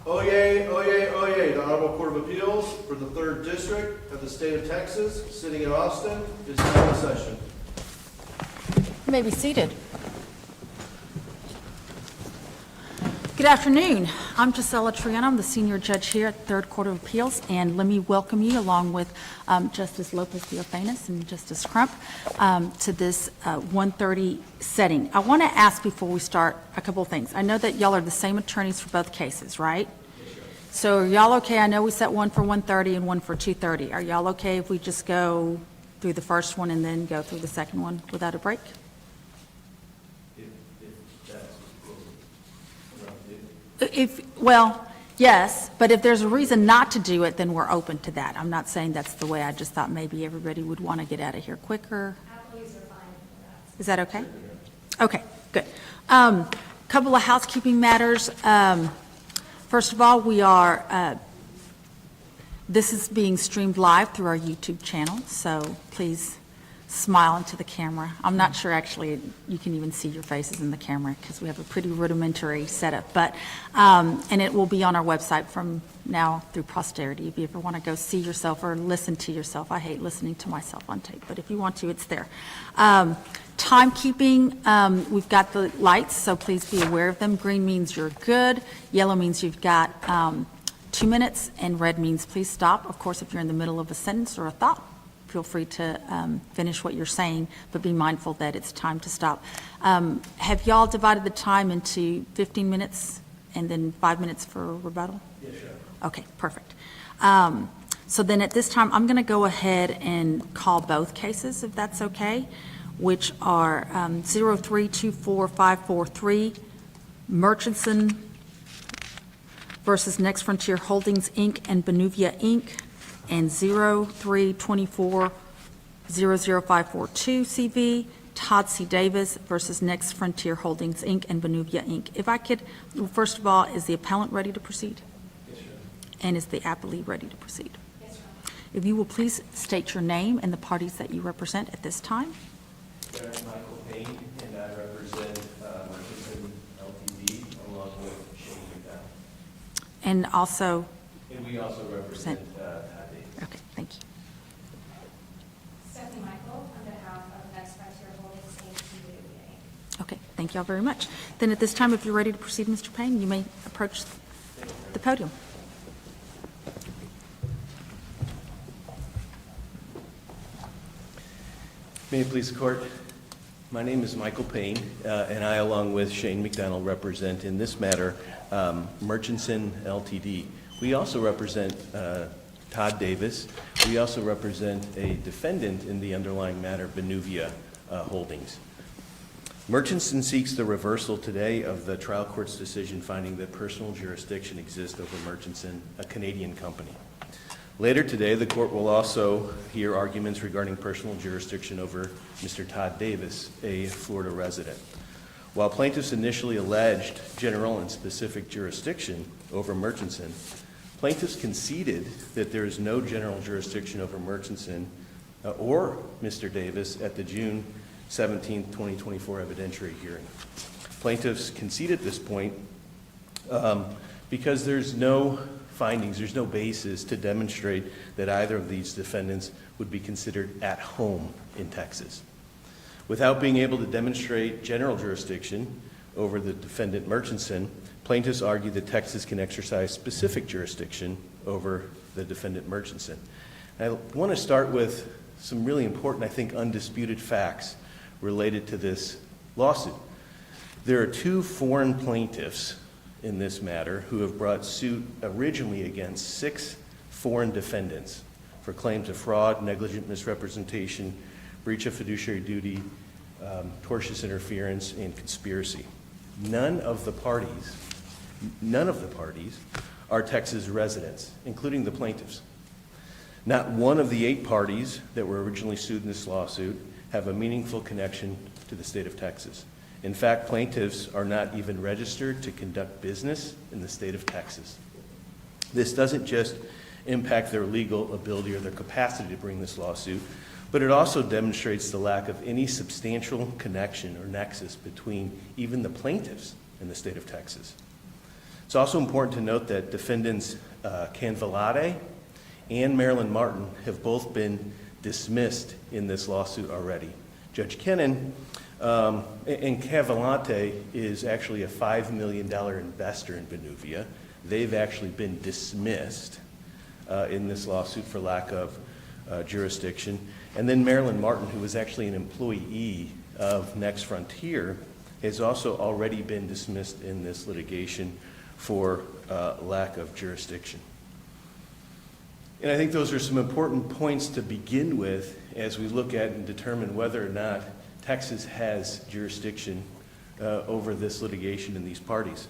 Oyez, oyez, oyez. The Honorable Court of Appeals for the 3rd District of the State of Texas, sitting in Austin, is now in session. You may be seated. Good afternoon. I'm Gisela Triano. I'm the senior judge here at the 3rd Court of Appeals, and let me welcome you along with Justice Lopez-Theophanis and Justice Crump to this 1:30 setting. I want to ask before we start a couple of things. I know that y'all are the same attorneys for both cases, right? So are y'all okay? I know we set one for 1:30 and one for 2:30. Are y'all okay if we just go through the first one and then go through the second one without a break? Well, yes, but if there's a reason not to do it, then we're open to that. I'm not saying that's the way. I just thought maybe everybody would want to get out of here quicker. Applebee's are fine for that. Is that okay? Okay, good. Couple of housekeeping matters. First of all, this is being streamed live through our YouTube channel, so please smile into the camera. I'm not sure actually you can even see your faces in the camera because we have a pretty rudimentary setup, but and it will be on our website from now through posterity. If you ever want to go see yourself or listen to yourself, I hate listening to myself on tape, but if you want to, it's there. Timekeeping, we've got the lights, so please be aware of them. Green means you're good, yellow means you've got 2 minutes, and red means please stop. Of course, if you're in the middle of a sentence or a thought, feel free to finish what you're saying, but be mindful that it's time to stop. Have y'all divided the time into 15 minutes and then 5 minutes for rebuttal? Yes, sure. Okay, perfect. So then at this time, I'm going to go ahead and call both cases, if that's okay, which are 0324543, Murchison versus Next Frontier Holdings, Inc. and Benuvia, Inc., and 032400542 CV, Todd C. Davis versus Next Frontier Holdings, Inc. and Benuvia, Inc. If I could, well, first of all, is the appellant ready to proceed? Yes, sir. And is the appellee ready to proceed? Yes, sir. If you will please state your name and the parties that you represent at this time. Derek Michael Payne, and I represent Murchison LTD along with Shane McDowell. And also, And we also represent Todd Davis. okay, thank you. Stephanie Michael, on behalf of Next Frontier Holdings, Inc. and Benuvia, Inc. Okay, thank you all very much. Then at this time, if you're ready to proceed, Mr. Payne, you may approach the podium. May it please the court. My name is Michael Payne, and I, along with Shane McDonald, represent in this matter Murchison LTD. We also represent Todd Davis. We also represent a defendant in the underlying matter, Benuvia Holdings. Murchison seeks the reversal today of the trial court's decision finding that personal jurisdiction exists over Murchison, a Canadian company. Later today, the court will also hear arguments regarding personal jurisdiction over Mr. Todd Davis, a Florida resident. While plaintiffs initially alleged general and specific jurisdiction over Murchison, plaintiffs conceded that there is no general jurisdiction over Murchison or Mr. Davis at the June 17, 2024 evidentiary hearing. Plaintiffs conceded this point because there's no findings, there's no basis to demonstrate that either of these defendants would be considered at home in Texas. Without being able to demonstrate general jurisdiction over the defendant Murchison, plaintiffs argue that Texas can exercise specific jurisdiction over the defendant Murchison. I want to start with some really important, I think, undisputed facts related to this lawsuit. There are 2 foreign plaintiffs in this matter who have brought suit originally against 6 foreign defendants for claims of fraud, negligent misrepresentation, breach of fiduciary duty, tortious interference, and conspiracy. None of the parties are Texas residents, including the plaintiffs. Not one of the 8 parties that were originally sued in this lawsuit have a meaningful connection to the state of Texas. In fact, plaintiffs are not even registered to conduct business in the state of Texas. This doesn't just impact their legal ability or their capacity to bring this lawsuit, but it also demonstrates the lack of any substantial connection or nexus between even the plaintiffs in the state of Texas. It's also important to note that defendants Ken Vellade and Marilyn Martin have both been dismissed in this lawsuit already. Judge Kennan and Cavallante is actually a $5 million investor in Benuvia. They've actually been dismissed in this lawsuit for lack of jurisdiction. And then Marilyn Martin, who was actually an employee of Next Frontier, has also already been dismissed in this litigation for lack of jurisdiction. And I think those are some important points to begin with as we look at and determine whether or not Texas has jurisdiction over this litigation and these parties.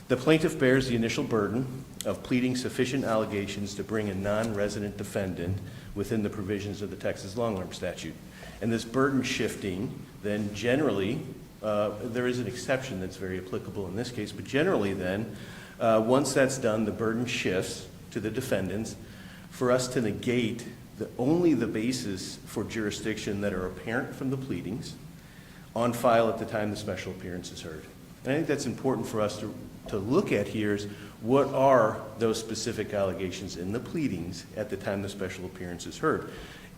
The plaintiff bears the initial burden of pleading sufficient allegations to bring a non-resident defendant within the provisions of the Texas long-arm statute. And this burden shifting, then generally, there is an exception that's very applicable in this case, but generally then, once that's done, the burden shifts to the defendants for us to negate only the basis for jurisdiction that are apparent from the pleadings on file at the time the special appearance is heard. And I think that's important for us to look at here is what are those specific allegations in the pleadings at the time the special appearance is heard.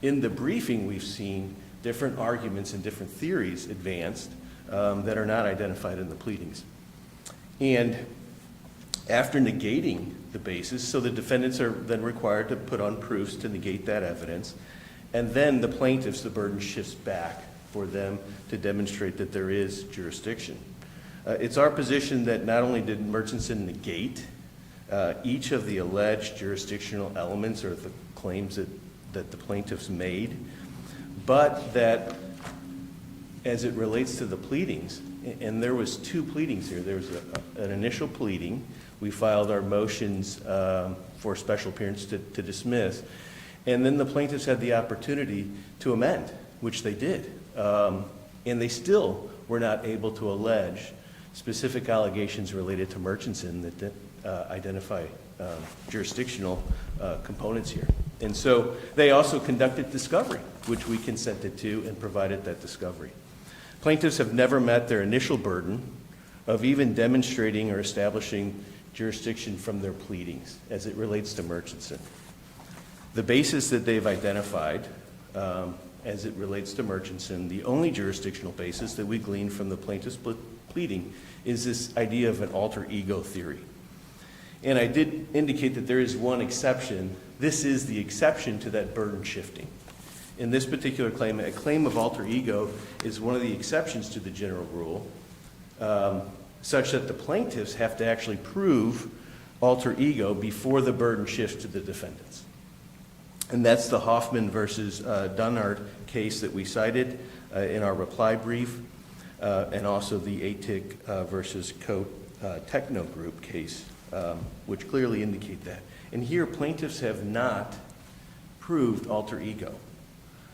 In the briefing, we've seen different arguments and different theories advanced that are not identified in the pleadings. And after negating the basis, so the defendants are then required to put on proofs to negate that evidence, and then the plaintiffs, the burden shifts back for them to demonstrate that there is jurisdiction. It's our position that not only did Murchison negate each of the alleged jurisdictional elements or the claims that the plaintiffs made, but that as it relates to the pleadings, and there was two pleadings here. There was an initial pleading. We filed our motions for special appearance to dismiss, and then the plaintiffs had the opportunity to amend, which they did. And they still were not able to allege specific allegations related to Murchison that identify jurisdictional components here. And so they also conducted discovery, which we consented to and provided that discovery. Plaintiffs have never met their initial burden of even demonstrating or establishing jurisdiction from their pleadings as it relates to Murchison. The basis that they've identified as it relates to Murchison, the only jurisdictional basis that we glean from the plaintiff's pleading is this idea of an alter ego theory. And I did indicate that there is one exception. This is the exception to that burden shifting. In this particular claim, a claim of alter ego is one of the exceptions to the general rule, such that the plaintiffs have to actually prove alter ego before the burden shifts to the defendants. And that's the Hoffman versus Dunard case that we cited in our reply brief, and also the ATIC versus Coat Techno Group case, which clearly indicate that. And here, plaintiffs have not proved alter ego.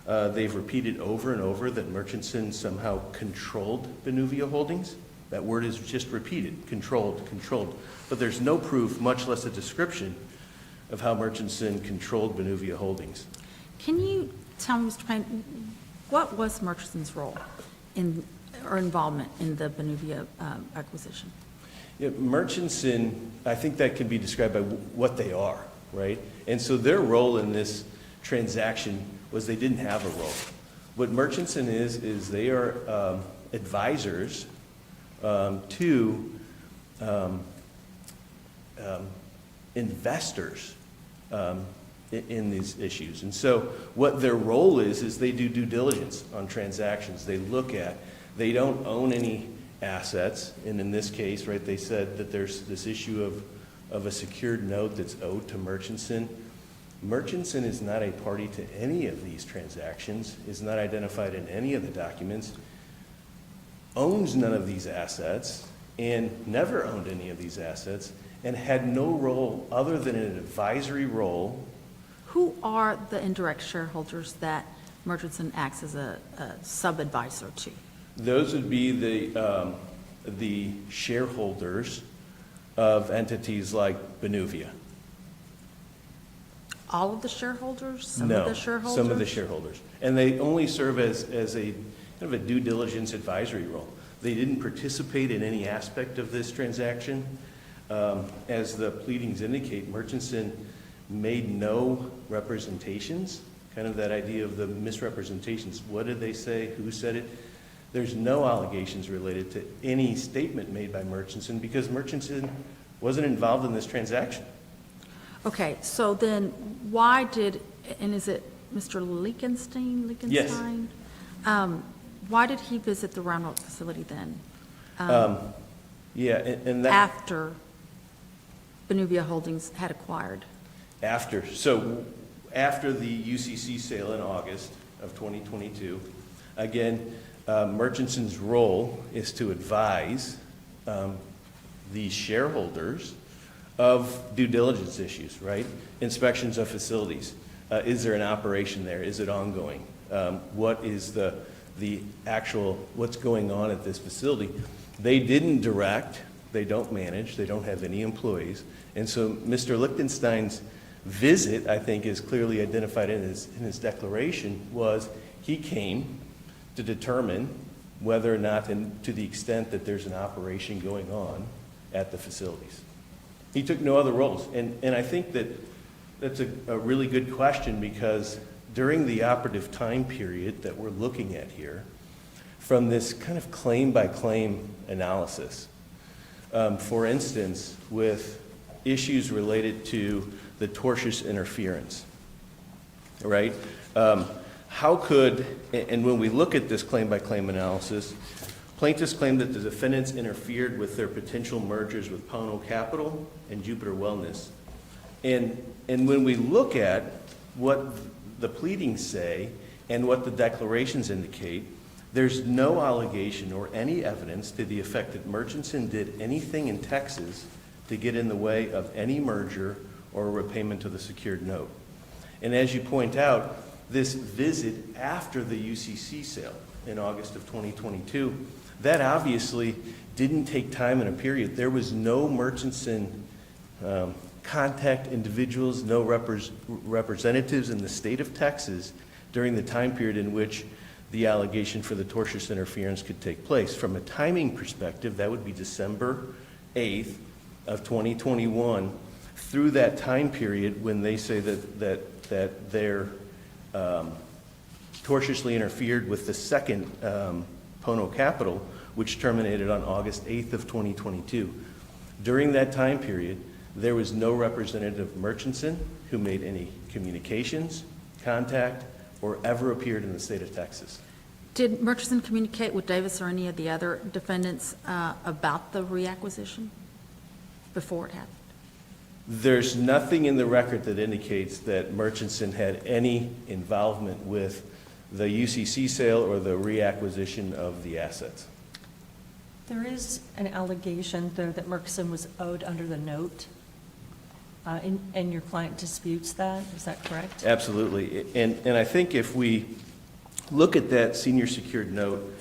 They've repeated over and over that Murchison somehow controlled Benuvia Holdings. That word is just repeated, controlled. But there's no proof, much less a description, of how Murchison controlled Benuvia Holdings. Can you tell me, Mr. Payne, what was Murchison's role or involvement in the Benuvia acquisition? Yeah, Murchison, I think that can be described by what they are, right? And so their role in this transaction was they didn't have a role. What Murchison is they are advisors to investors in these issues. And so what their role is they do due diligence on transactions. They look at, they don't own any assets, and in this case, right, they said that there's this issue of a secured note that's owed to Murchison. Murchison is not a party to any of these transactions, is not identified in any of the documents, owns none of these assets, and never owned any of these assets, and had no role other than an advisory role. Who are the indirect shareholders that Murchison acts as a sub-advisor to? Those would be the shareholders of entities like Benuvia. All of the shareholders? Some No, of the shareholders? some of the shareholders. And they only serve as a kind of a due diligence advisory role. They didn't participate in any aspect of this transaction. As the pleadings indicate, Murchison made no representations, kind of that idea of the misrepresentations. What did they say? Who said it? There's no allegations related to any statement made by Murchison because Murchison wasn't involved in this transaction. Okay, so then why did, and is it Mr. Lichtenstein? Yes. Why did he visit the Round Rock facility then? Yeah, and that After Benuvia Holdings had acquired? after the UCC sale in August of 2022, again, Murchison's role is to advise the shareholders of due diligence issues, right? Inspections of facilities. Is there an operation there? Is it ongoing? What is the actual, what's going on at this facility? They didn't direct, they don't manage, they don't have any employees. And so Mr. Lichtenstein's visit, I think, is clearly identified in his declaration, was he came to determine whether or not, and to the extent that there's an operation going on at the facilities. He took no other roles. And I think that that's a really good question because during the operative time period that we're looking at here, from this kind of claim-by-claim analysis, for instance, with issues related to the tortious interference, right? How could, and when we look at this claim-by-claim analysis, plaintiffs claim that the defendants interfered with their potential mergers with Pono Capital and Jupiter Wellness. And when we look at what the pleadings say and what the declarations indicate, there's no allegation or any evidence to the effect that Murchison did anything in Texas to get in the way of any merger or repayment of the secured note. And as you point out, this visit after the UCC sale in August of 2022, that obviously didn't take time in a period. There was no Murchison contact individuals, no representatives in the state of Texas during the time period in which the allegation for the tortious interference could take place. From a timing perspective, that would be December 8th of 2021 through that time period when they say that they're tortiously interfered with the second Pono Capital, which terminated on August 8th of 2022. During that time period, there was no representative of Murchison who made any communications, contact, or ever appeared in the state of Texas. Did Murchison communicate with Davis or any of the other defendants about the reacquisition before it happened? There's nothing in the record that indicates that Murchison had any involvement with the UCC sale or the reacquisition of the assets. There is an allegation, though, that Murchison was owed under the note, and your client disputes that. Is that correct? Absolutely. And I think if we look at that senior secured note,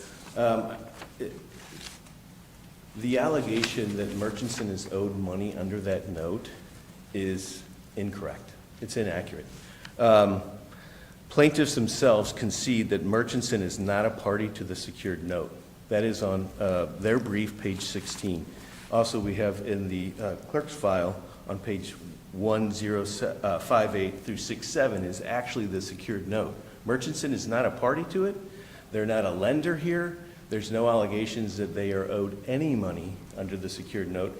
the allegation that Murchison is owed money under that note is incorrect. It's inaccurate. Plaintiffs themselves concede that Murchison is not a party to the secured note. That is on their brief, page 16. Also, we have in the clerk's file on page 1058 through 67 is actually the secured note. Murchison is not a party to it. They're not a lender here. There's no allegations that they are owed any money under the secured note.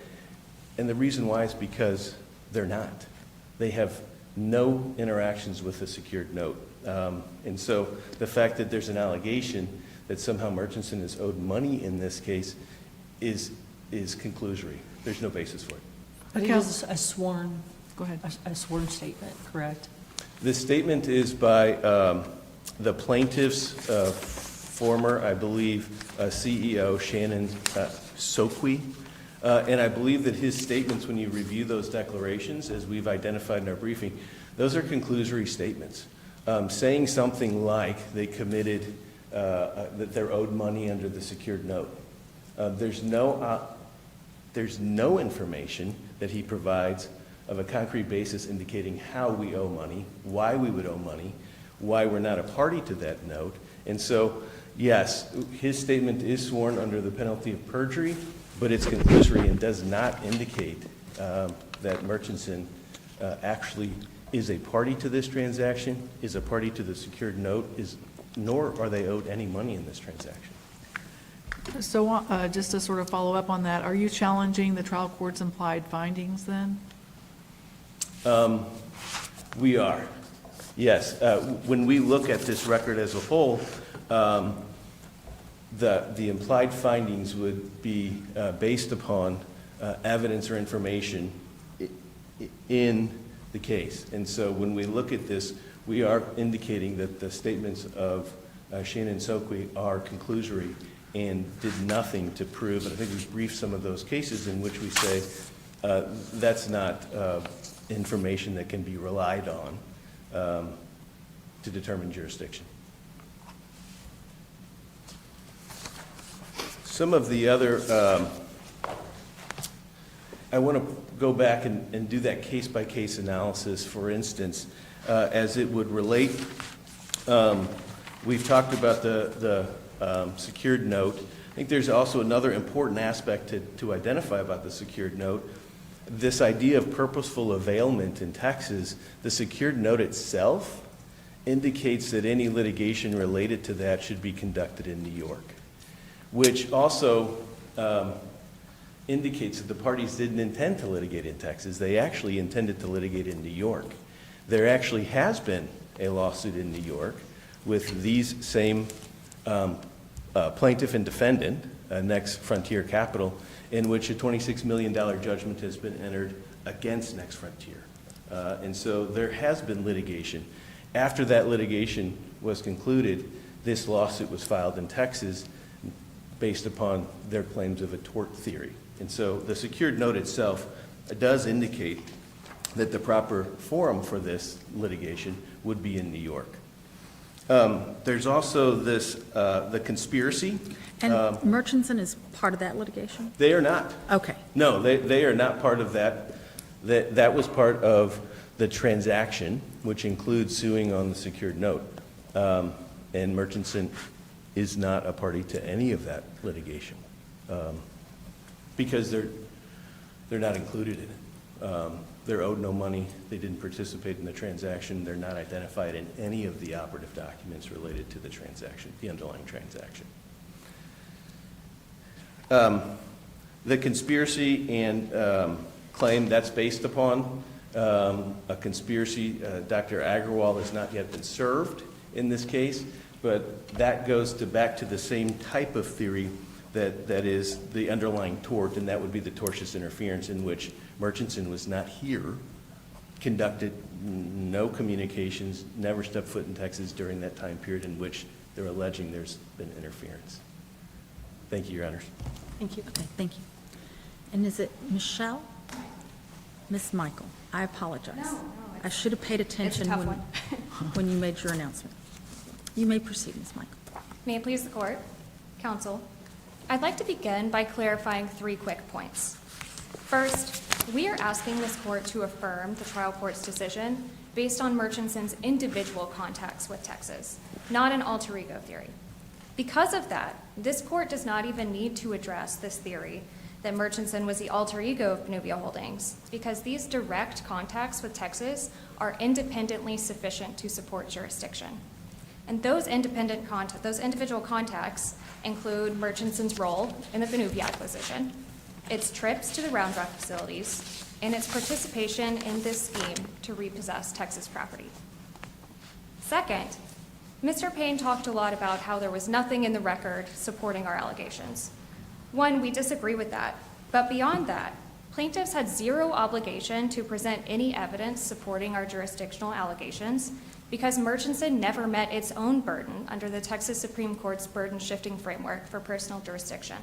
And the reason why is because they're not. They have no interactions with the secured note. And so the fact that there's an allegation that somehow Murchison is owed money in this case is conclusory. There's no basis for it. But it is a sworn, Go ahead. a sworn statement, correct? This statement is by the plaintiff's former, I believe, CEO, Shannon Soqui. And I believe that his statements, when you review those declarations, as we've identified in our briefing, those are conclusory statements. Saying something like they committed, that they're owed money under the secured note. There's no information that he provides of a concrete basis indicating how we owe money, why we would owe money, why we're not a party to that note. And so, yes, his statement is sworn under the penalty of perjury, but it's conclusory and does not indicate that Murchison actually is a party to this transaction, is a party to the secured note, nor are they owed any money in this transaction. So just to sort of follow up on that, are you challenging the trial court's implied findings then? We are, yes. When we look at this record as a whole, the implied findings would be based upon evidence or information in the case. And so when we look at this, we are indicating that the statements of Shane and Sokwe are conclusory and did nothing to prove, and I think we've briefed some of those cases in which we say that's not information that can be relied on to determine jurisdiction. Some of the other, I want to go back and do that case-by-case analysis. For instance, as it would relate, we've talked about the secured note. I think there's also another important aspect to identify about the secured note. This idea of purposeful availment in Texas, the secured note itself indicates that any litigation related to that should be conducted in New York, which also indicates that the parties didn't intend to litigate in Texas. They actually intended to litigate in New York. There actually has been a lawsuit in New York with these same plaintiff and defendant, Next Frontier Capital, in which a $26 million judgment has been entered against Next Frontier. And so there has been litigation. After that litigation was concluded, this lawsuit was filed in Texas based upon their claims of a tort theory. And so the secured note itself does indicate that the proper forum for this litigation would be in New York. There's also this, the conspiracy. And Murchison is part of that litigation? They are not. Okay. No, they are not part of that. That was part of the transaction, which includes suing on the secured note. And Murchison is not a party to any of that litigation because they're not included in it. They're owed no money. They didn't participate in the transaction. They're not identified in any of the operative documents related to the transaction, the underlying transaction. The conspiracy and claim, that's based upon a conspiracy. Dr. Agarwal has not yet been served in this case, but that goes back to the same type of theory that is the underlying tort, and that would be the tortious interference in which Murchison was not here, conducted no communications, never stepped foot in Texas during that time period in which they're alleging there's been interference. Thank you, Your Honors. Thank you. Okay, thank you. And is it Michelle? Miss Michael, I apologize. No, I should have paid attention tough when, one. when you made your announcement. You may proceed, Miss Michael. May it please the court, counsel, I'd like to begin by clarifying 3 quick points. First, we are asking this court to affirm the trial court's decision based on Murchison's individual contacts with Texas, not an alter ego theory. Because of that, this court does not even need to address this theory that Murchison was the alter ego of Panuvia Holdings, because these direct contacts with Texas are independently sufficient to support jurisdiction. And those individual contacts include Murchison's role in the Panuvia acquisition, its trips to the Round Rock facilities, and its participation in this scheme to repossess Texas property. Second, Mr. Payne talked a lot about how there was nothing in the record supporting our allegations. One, we disagree with that, but beyond that, plaintiffs had zero obligation to present any evidence supporting our jurisdictional allegations because Murchison never met its own burden under the Texas Supreme Court's burden-shifting framework for personal jurisdiction.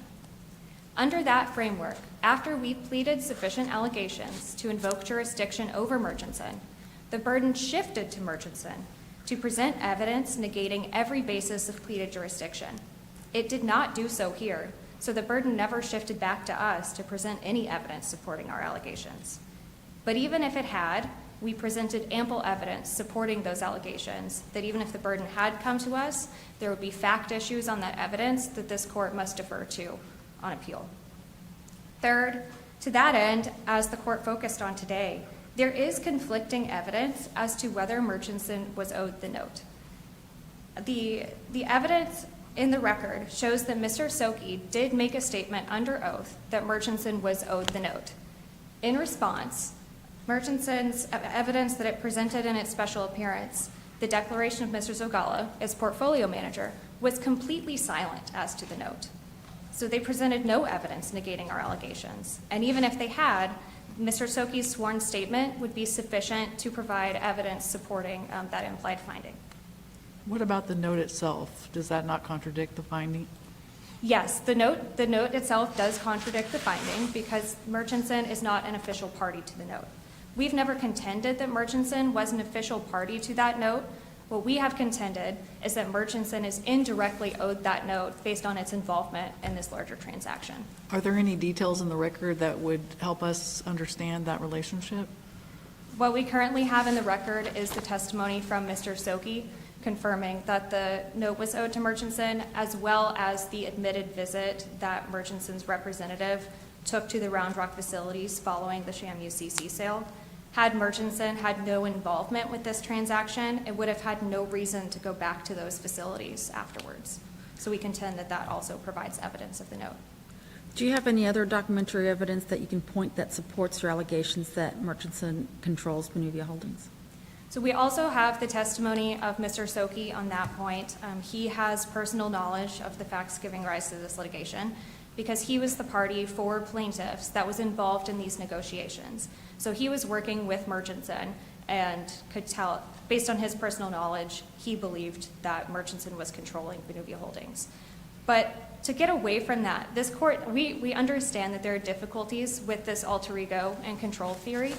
Under that framework, after we pleaded sufficient allegations to invoke jurisdiction over Murchison, the burden shifted to Murchison to present evidence negating every basis of pleaded jurisdiction. It did not do so here, so the burden never shifted back to us to present any evidence supporting our allegations. But even if it had, we presented ample evidence supporting those allegations that even if the burden had come to us, there would be fact issues on that evidence that this court must defer to on appeal. Third, To that end, as the court focused on today, there is conflicting evidence as to whether Murchison was owed the note. The evidence in the record shows that Mr. Soki did make a statement under oath that Murchison was owed the note. In response, Murchison's evidence that it presented in its special appearance, the declaration of Mr. Zogala as portfolio manager, was completely silent as to the note. So they presented no evidence negating our allegations. And even if they had, Mr. Soki's sworn statement would be sufficient to provide evidence supporting that implied finding. What about the note itself? Does that not contradict the finding? Yes, the note itself does contradict the finding because Murchison is not an official party to the note. We've never contended that Murchison was an official party to that note. What we have contended is that Murchison is indirectly owed that note based on its involvement in this larger transaction. Are there any details in the record that would help us understand that relationship? What we currently have in the record is the testimony from Mr. Soki confirming that the note was owed to Murchison, as well as the admitted visit that Murchison's representative took to the Round Rock facilities following the sham UCC sale. Had Murchison had no involvement with this transaction, it would have had no reason to go back to those facilities afterwards. So we contend that that also provides evidence of the note. Do you have any other documentary evidence that you can point that supports your allegations that Murchison controls Benuvia Holdings? So we also have the testimony of Mr. Soki on that point. He has personal knowledge of the facts giving rise to this litigation because he was the party for plaintiffs that was involved in these negotiations. So he was working with Murchison and could tell, based on his personal knowledge, he believed that Murchison was controlling Benuvia Holdings. But to get away from that, this court, we understand that there are difficulties with this alter ego and control theory,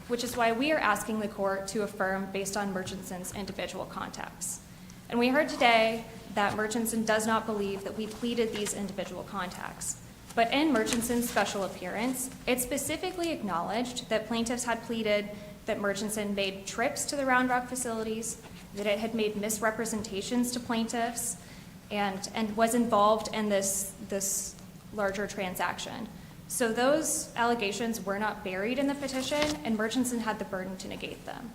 which is why we are asking the court to affirm based on Murchison's individual contacts. And we heard today that Murchison does not believe that we pleaded these individual contacts. But in Murchison's special appearance, it specifically acknowledged that plaintiffs had pleaded that Murchison made trips to the Round Rock facilities, that it had made misrepresentations to plaintiffs, and was involved in this larger transaction. So those allegations were not buried in the petition, and Murchison had the burden to negate them.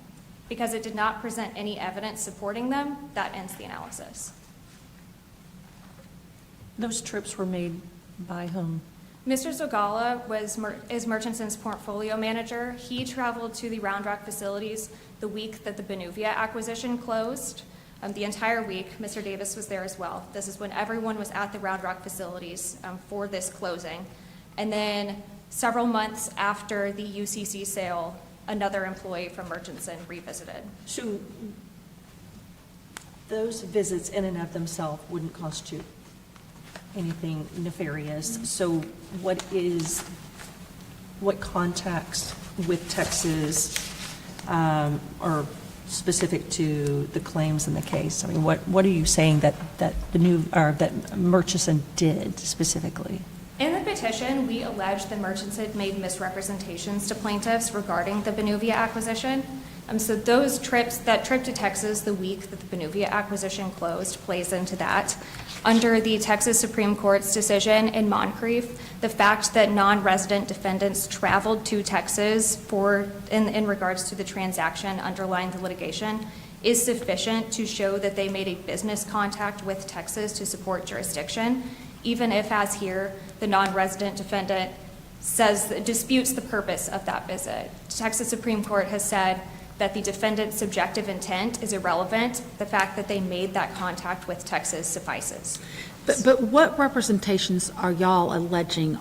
Because it did not present any evidence supporting them, that ends the analysis. Those trips were made by whom? Mr. Zogala is Murchison's portfolio manager. He traveled to the Round Rock facilities the week that the Benuvia acquisition closed. The entire week, Mr. Davis was there as well. This is when everyone was at the Round Rock facilities for this closing. And then several months after the UCC sale, another employee from Murchison revisited. So those visits in and of themselves wouldn't constitute anything nefarious. So what contacts with Texas are specific to the claims in the case? I mean, what are you saying that Murchison did specifically? In the petition, we allege that Murchison made misrepresentations to plaintiffs regarding the Benuvia acquisition. So those trips, that trip to Texas the week that the Benuvia acquisition closed plays into that. Under the Texas Supreme Court's decision in Moncrief, the fact that non-resident defendants traveled to Texas in regards to the transaction underlying the litigation is sufficient to show that they made a business contact with Texas to support jurisdiction, even if, as here, the non-resident defendant disputes the purpose of that visit. The Texas Supreme Court has said that the defendant's subjective intent is irrelevant. The fact that they made that contact with Texas suffices. But what representations are y'all alleging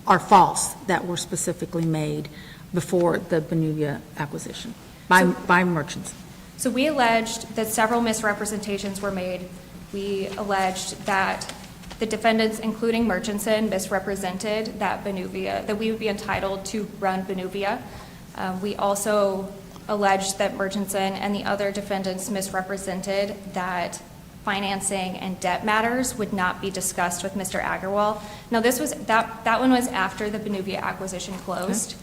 are false that were specifically made before the Benuvia acquisition by Murchison? So we alleged that several misrepresentations were made. We alleged that the defendants, including Murchison, misrepresented that we would be entitled to run Benuvia. We also alleged that Murchison and the other defendants misrepresented that financing and debt matters would not be discussed with Mr. Agarwal. Now, that one was after the Benuvia acquisition closed.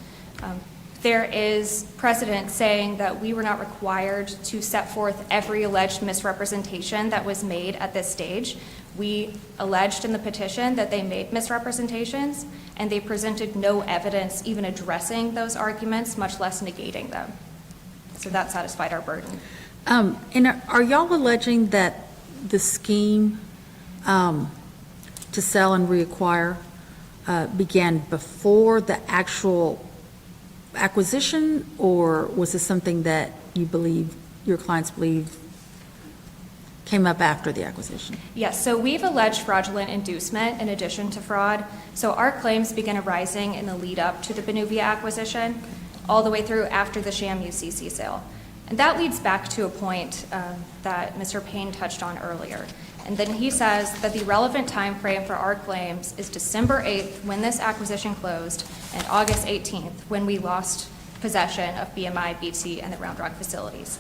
there is precedent saying that we were not required to set forth every alleged misrepresentation that was made at this stage. We alleged in the petition that they made misrepresentations, and they presented no evidence even addressing those arguments, much less negating them. So that satisfied our burden. And are y'all alleging that the scheme to sell and reacquire began before the actual acquisition, or was this something that you believe, your clients believe, came up after the acquisition? Yes, so we've alleged fraudulent inducement in addition to fraud. So our claims began arising in the lead up to the Benuvia acquisition, all the way through after the sham UCC sale. And that leads back to a point that Mr. Payne touched on earlier. And then he says that the relevant time frame for our claims is December 8th, when this acquisition closed, and August 18th, when we lost possession of BMI, BT, and the Round Rock facilities.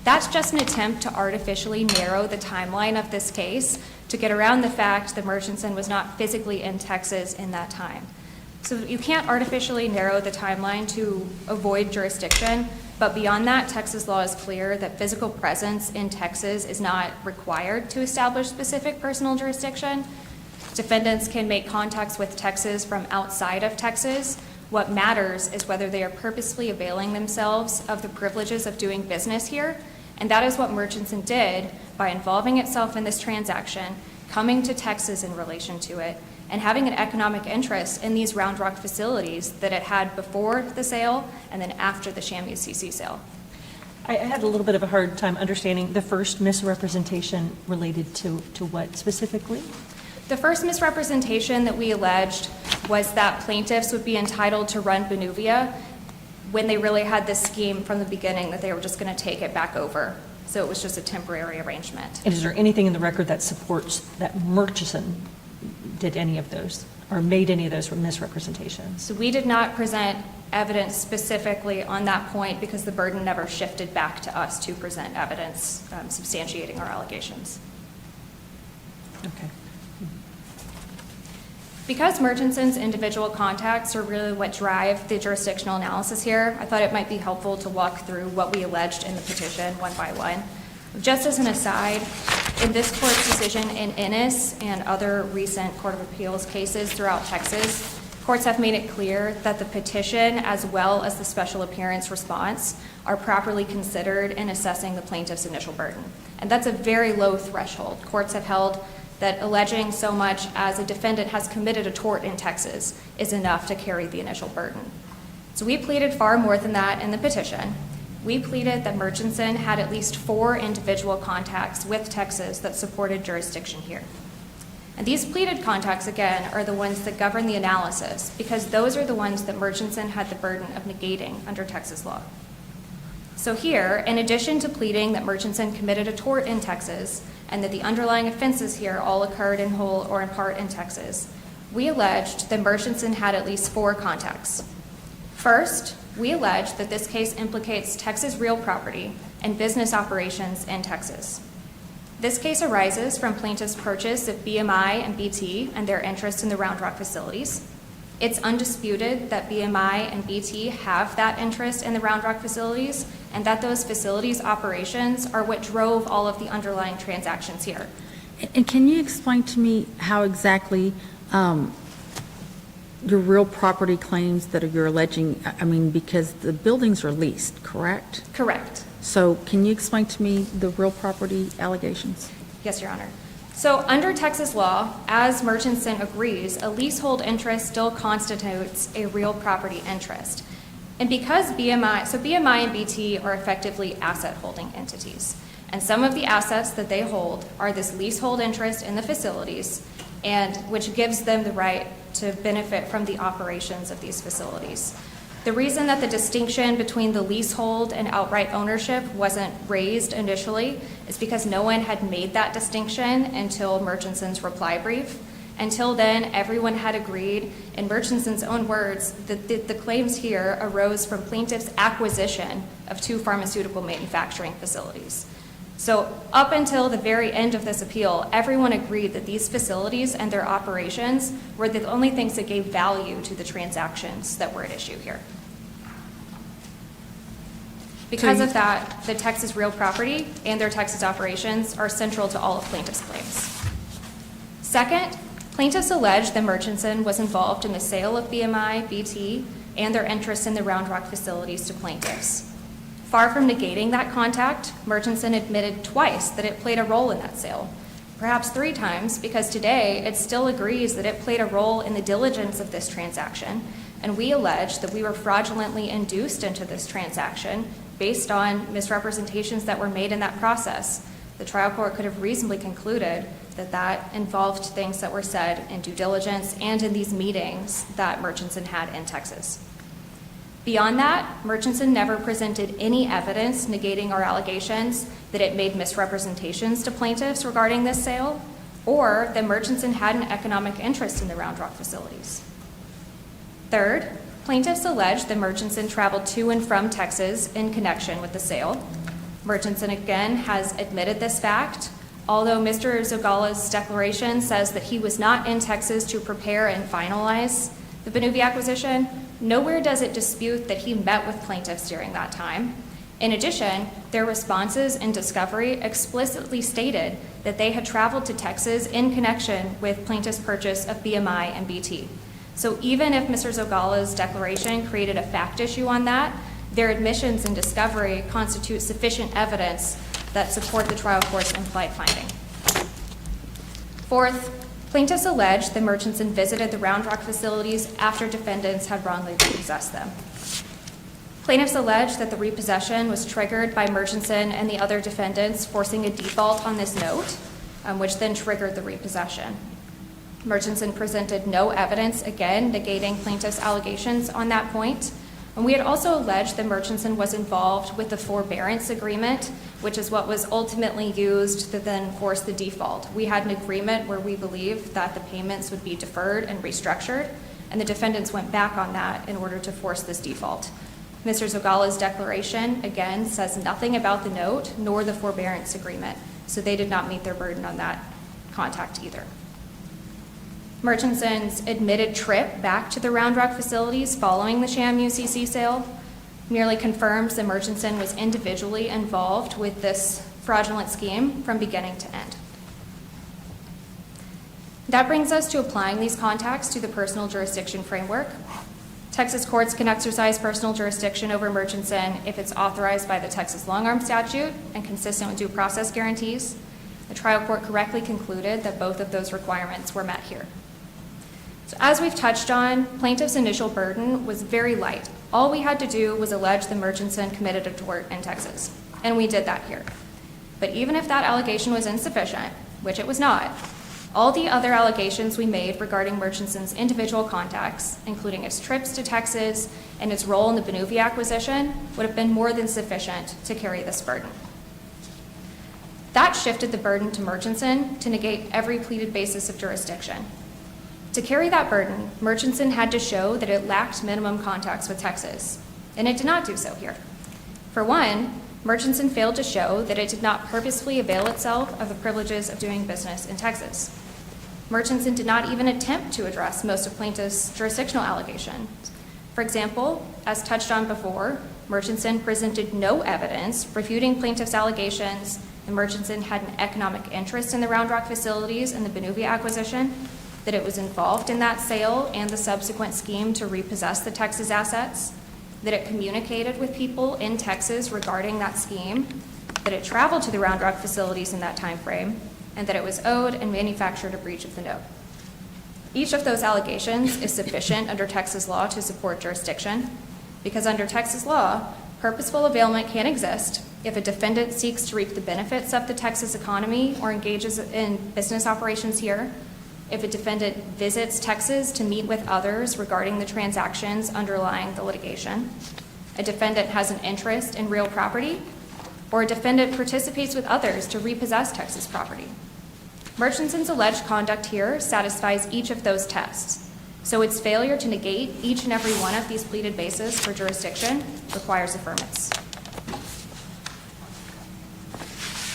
That's just an attempt to artificially narrow the timeline of this case to get around the fact that Murchison was not physically in Texas in that time. So you can't artificially narrow the timeline to avoid jurisdiction, but beyond that, Texas law is clear that physical presence in Texas is not required to establish specific personal jurisdiction. Defendants can make contacts with Texas from outside of Texas. What matters is whether they are purposefully availing themselves of the privileges of doing business here, and that is what Murchison did by involving itself in this transaction, coming to Texas in relation to it, and having an economic interest in these Round Rock facilities that it had before the sale and then after the sham UCC sale. I had a little bit of a hard time understanding the first misrepresentation related to what specifically? The first misrepresentation that we alleged was that plaintiffs would be entitled to run Benuvia when they really had this scheme from the beginning that they were just going to take it back over. So it was just a temporary arrangement. And is there anything in the record that supports that Murchison did any of those or made any of those misrepresentations? So we did not present evidence specifically on that point because the burden never shifted back to us to present evidence substantiating our allegations. Okay. Because Murchison's individual contacts are really what drive the jurisdictional analysis here, I thought it might be helpful to walk through what we alleged in the petition one by one. Just as an aside, in this court's decision in Ennis and other recent Court of Appeals cases throughout Texas, courts have made it clear that the petition as well as the special appearance response are properly considered in assessing the plaintiff's initial burden. And that's a very low threshold. Courts have held that alleging so much as a defendant has committed a tort in Texas is enough to carry the initial burden. So we pleaded far more than that in the petition. We pleaded that Murchison had at least 4 individual contacts with Texas that supported jurisdiction here. And these pleaded contacts, again, are the ones that govern the analysis because those are the ones that Murchison had the burden of negating under Texas law. So here, in addition to pleading that Murchison committed a tort in Texas and that the underlying offenses here all occurred in whole or in part in Texas, we alleged that Murchison had at least 4 contacts. First, we allege that this case implicates Texas real property and business operations in Texas. This case arises from plaintiffs' purchase of BMI and BT and their interest in the Round Rock facilities. It's undisputed that BMI and BT have that interest in the Round Rock facilities and that those facilities' operations are what drove all of the underlying transactions here. And can you explain to me how exactly your real property claims that you're alleging, I mean, because the buildings are leased, correct? Correct. So can you explain to me the real property allegations? Yes, Your Honor. So under Texas law, as Murchison agrees, a leasehold interest still constitutes a real property interest. And because BMI and BT are effectively asset holding entities. And some of the assets that they hold are this leasehold interest in the facilities, and which gives them the right to benefit from the operations of these facilities. The reason that the distinction between the leasehold and outright ownership wasn't raised initially is because no one had made that distinction until Murchison's reply brief. Until then, everyone had agreed, in Murchison's own words, that the claims here arose from plaintiff's acquisition of 2 pharmaceutical manufacturing facilities. So up until the very end of this appeal, everyone agreed that these facilities and their operations were the only things that gave value to the transactions that were at issue here. Because of that, the Texas real property and their Texas operations are central to all of plaintiffs' claims. Second, plaintiffs allege that Murchison was involved in the sale of BMI, BT, and their interest in the Round Rock facilities to plaintiffs. Far from negating that contact, Murchison admitted twice that it played a role in that sale, perhaps 3 times, because today it still agrees that it played a role in the diligence of this transaction, and we allege that we were fraudulently induced into this transaction based on misrepresentations that were made in that process. The trial court could have reasonably concluded that that involved things that were said in due diligence and in these meetings that Murchison had in Texas. Beyond that, Murchison never presented any evidence negating our allegations that it made misrepresentations to plaintiffs regarding this sale, or that Murchison had an economic interest in the Round Rock facilities. Third, plaintiffs allege that Murchison traveled to and from Texas in connection with the sale. Murchison again has admitted this fact, although Mr. Zogala's declaration says that he was not in Texas to prepare and finalize the Benuvi acquisition. Nowhere does it dispute that he met with plaintiffs during that time. In addition, their responses in discovery explicitly stated that they had traveled to Texas in connection with plaintiffs' purchase of BMI and BT. So even if Mr. Zogala's declaration created a fact issue on that, their admissions in discovery constitute sufficient evidence that support the trial court's implied finding. Fourth, plaintiffs allege that Murchison visited the Round Rock facilities after defendants had wrongly repossessed them. Plaintiffs allege that the repossession was triggered by Murchison and the other defendants forcing a default on this note, which then triggered the repossession. Murchison presented no evidence, again, negating plaintiffs' allegations on that point. And we had also alleged that Murchison was involved with the forbearance agreement, which is what was ultimately used to then force the default. We had an agreement where we believed that the payments would be deferred and restructured, and the defendants went back on that in order to force this default. Mr. Zogala's declaration, again, says nothing about the note nor the forbearance agreement, so they did not meet their burden on that contact either. Murchison's admitted trip back to the Round Rock facilities following the sham UCC sale merely confirms that Murchison was individually involved with this fraudulent scheme from beginning to end. That brings us to applying these contacts to the personal jurisdiction framework. Texas courts can exercise personal jurisdiction over Murchison if it's authorized by the Texas long-arm statute and consistent with due process guarantees. The trial court correctly concluded that both of those requirements were met here. So as we've touched on, plaintiff's initial burden was very light. All we had to do was allege that Murchison committed a tort in Texas, and we did that here. But even if that allegation was insufficient, which it was not, all the other allegations we made regarding Murchison's individual contacts, including its trips to Texas and its role in the Benuvi acquisition, would have been more than sufficient to carry this burden. That shifted the burden to Murchison to negate every pleaded basis of jurisdiction. To carry that burden, Murchison had to show that it lacked minimum contacts with Texas, and it did not do so here. For one, Murchison failed to show that it did not purposefully avail itself of the privileges of doing business in Texas. Murchison did not even attempt to address most of plaintiff's jurisdictional allegations. For example, as touched on before, Murchison presented no evidence refuting plaintiff's allegations that Murchison had an economic interest in the Round Rock facilities and the Benuvi acquisition, that it was involved in that sale and the subsequent scheme to repossess the Texas assets, that it communicated with people in Texas regarding that scheme, that it traveled to the Round Rock facilities in that time frame, and that it was owed and manufactured a breach of the note. Each of those allegations is sufficient under Texas law to support jurisdiction, because under Texas law, purposeful availment can exist if a defendant seeks to reap the benefits of the Texas economy or engages in business operations here, if a defendant visits Texas to meet with others regarding the transactions underlying the litigation, a defendant has an interest in real property, or a defendant participates with others to repossess Texas property. Murchison's alleged conduct here satisfies each of those tests, so its failure to negate each and every one of these pleaded bases for jurisdiction requires affirmance.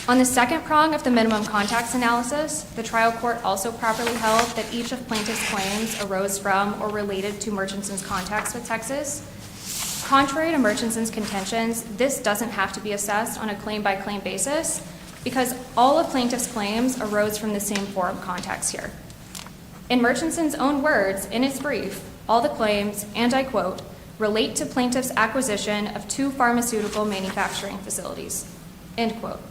On the second prong of the minimum contacts analysis, the trial court also properly held that each of plaintiff's claims arose from or related to Murchison's contacts with Texas. Contrary to Murchison's contentions, this doesn't have to be assessed on a claim-by-claim basis because all of plaintiff's claims arose from the same forum context here. In Murchison's own words, in its brief, all the claims, and I quote, relate to plaintiff's acquisition of 2 pharmaceutical manufacturing facilities, end quote.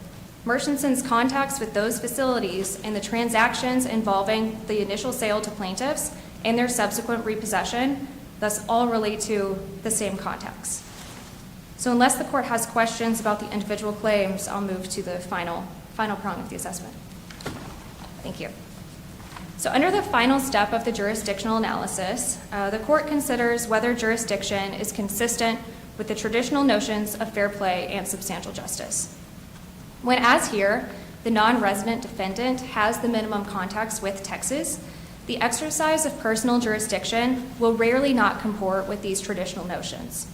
Murchison's contacts with those facilities and the transactions involving the initial sale to plaintiffs and their subsequent repossession thus all relate to the same contacts. So unless the court has questions about the individual claims, I'll move to the final prong of the assessment. Thank you. So under the final step of the jurisdictional analysis, the court considers whether jurisdiction is consistent with the traditional notions of fair play and substantial justice. When, as here, the non-resident defendant has the minimum contacts with Texas, the exercise of personal jurisdiction will rarely not comport with these traditional notions.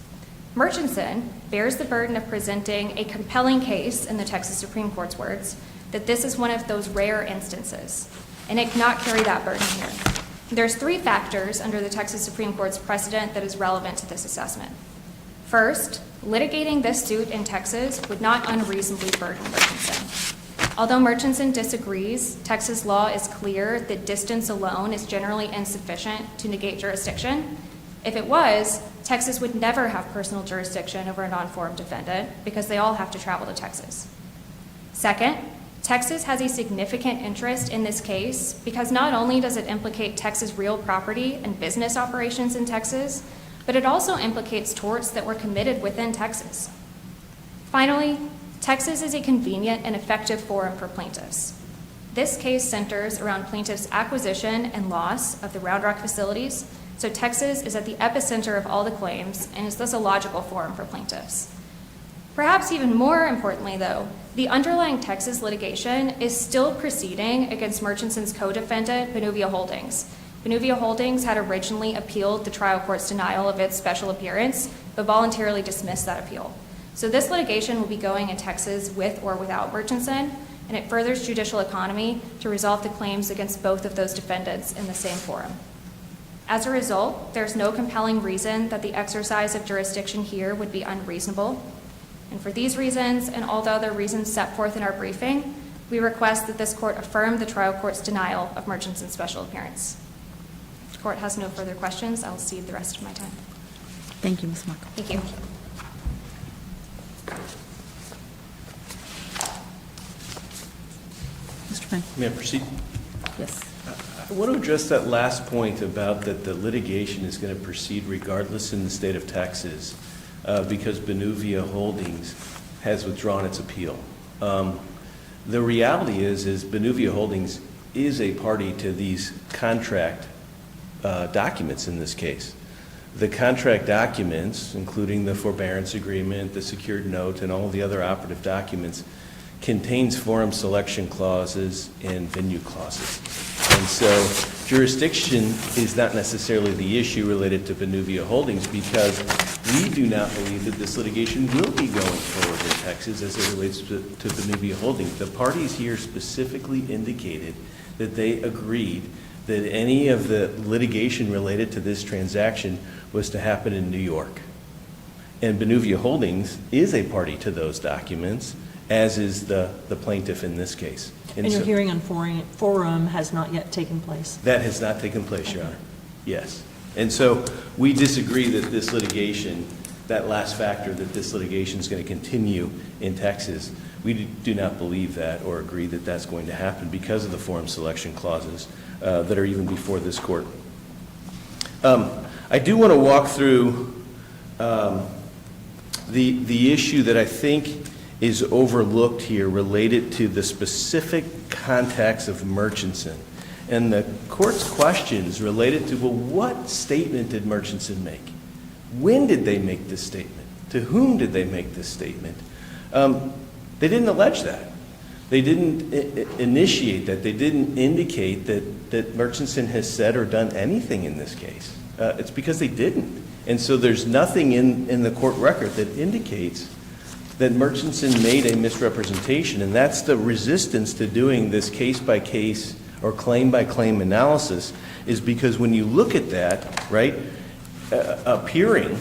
Murchison bears the burden of presenting a compelling case, in the Texas Supreme Court's words, that this is one of those rare instances, and it cannot carry that burden here. There's 3 factors under the Texas Supreme Court's precedent that is relevant to this assessment. First, litigating this suit in Texas would not unreasonably burden Murchison. Although Murchison disagrees, Texas law is clear that distance alone is generally insufficient to negate jurisdiction. If it was, Texas would never have personal jurisdiction over a non-forum defendant because they all have to travel to Texas. Second, Texas has a significant interest in this case because not only does it implicate Texas real property and business operations in Texas, but it also implicates torts that were committed within Texas. Finally, Texas is a convenient and effective forum for plaintiffs. This case centers around plaintiffs' acquisition and loss of the Round Rock facilities, so Texas is at the epicenter of all the claims and is thus a logical forum for plaintiffs. Perhaps even more importantly, though, the underlying Texas litigation is still proceeding against Murchison's co-defendant, Benuvia Holdings. Benuvia Holdings had originally appealed the trial court's denial of its special appearance, but voluntarily dismissed that appeal. So this litigation will be going in Texas with or without Murchison, and it furthers judicial economy to resolve the claims against both of those defendants in the same forum. As a result, there's no compelling reason that the exercise of jurisdiction here would be unreasonable. And for these reasons and all the other reasons set forth in our briefing, we request that this court affirm the trial court's denial of Murchison's special appearance. If the court has no further questions, I'll cede the rest of my time. Thank you, Ms. Markle. Thank you. Mr. Payne? May I proceed? Yes. I want to address that last point about that the litigation is going to proceed regardless in the state of Texas because Benuvia Holdings has withdrawn its appeal. The reality is Benuvia Holdings is a party to these contract documents in this case. The contract documents, including the forbearance agreement, the secured note, and all the other operative documents, contains forum selection clauses and venue clauses. And so jurisdiction is not necessarily the issue related to Benuvia Holdings because we do not believe that this litigation will be going forward in Texas as it relates to Benuvia Holdings. The parties here specifically indicated that they agreed that any of the litigation related to this transaction was to happen in New York. And Benuvia Holdings is a party to those documents, as is the plaintiff in this case. And your hearing on forum has not yet taken place? That has not taken place, Your Honor. Yes. And so we disagree that this litigation, that last factor, that this litigation is going to continue in Texas. We do not believe that or agree that that's going to happen because of the forum selection clauses that are even before this court. I do want to walk through the issue that I think is overlooked here related to the specific contacts of Murchison. And the court's questions related to, well, what statement did Murchison make? When did they make this statement? To whom did they make this statement? They didn't allege that. They didn't initiate that. They didn't indicate that Murchison has said or done anything in this case. It's because they didn't. And so there's nothing in the court record that indicates that Murchison made a misrepresentation, and that's the resistance to doing this case-by-case or claim-by-claim analysis, is because when you look at that, right, appearing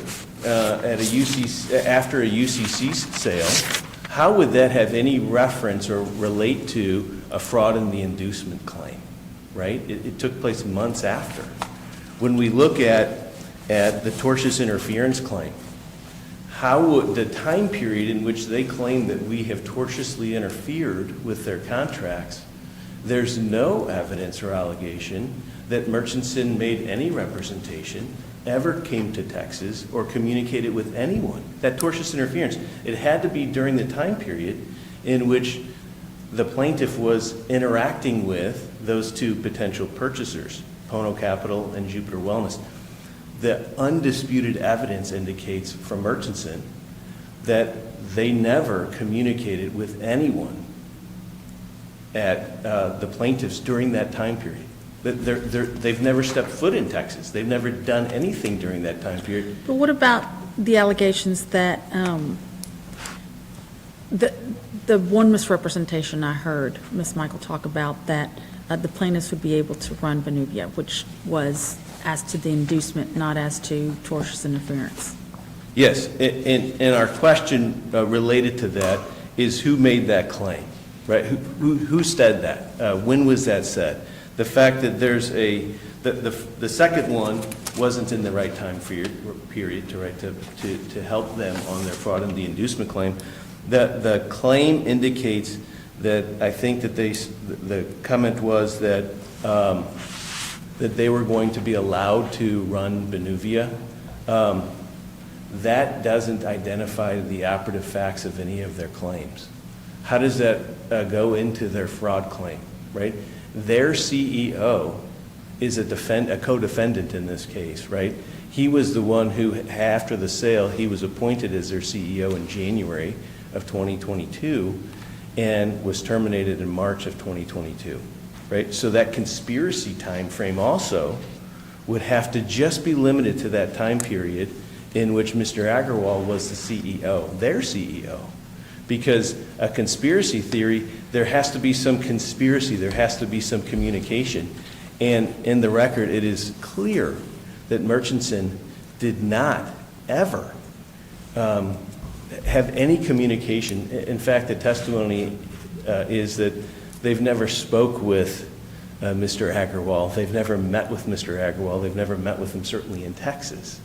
at a UCC, after a UCC sale, how would that have any reference or relate to a fraud in the inducement claim, right? It took place months after. When we look at the tortious interference claim, how would the time period in which they claim that we have tortiously interfered with their contracts, there's no evidence or allegation that Murchison made any representation, ever came to Texas, or communicated with anyone. That tortious interference, it had to be during the time period in which the plaintiff was interacting with those two potential purchasers, Pono Capital and Jupiter Wellness. The undisputed evidence indicates from Murchison that they never communicated with anyone at the plaintiffs during that time period. They've never stepped foot in Texas. They've never done anything during that time period. But what about the allegations that, the one misrepresentation I heard Ms. Michael talk about, that the plaintiffs would be able to run Benuvia, which was as to the inducement, not as to tortious interference? Yes, and our question related to that is who made that claim, right? Who said that? When was that said? The fact that there's the second one wasn't in the right time period to help them on their fraud and the inducement claim. The claim indicates that I think that the comment was that that they were going to be allowed to run Benuvia. That doesn't identify the operative facts of any of their claims. How does that go into their fraud claim, right? Their CEO is a co-defendant in this case, right? He was the one who, after the sale, he was appointed as their CEO in January of 2022 and was terminated in March of 2022, right? So that conspiracy time frame also would have to just be limited to that time period in which Mr. Agarwal was the CEO, their CEO. Because a conspiracy theory, there has to be some conspiracy, there has to be some communication. And in the record, it is clear that Murchison did not ever have any communication. In fact, the testimony is that they've never spoke with Mr. Agarwal. They've never met with Mr. Agarwal. They've never met with him, certainly in Texas,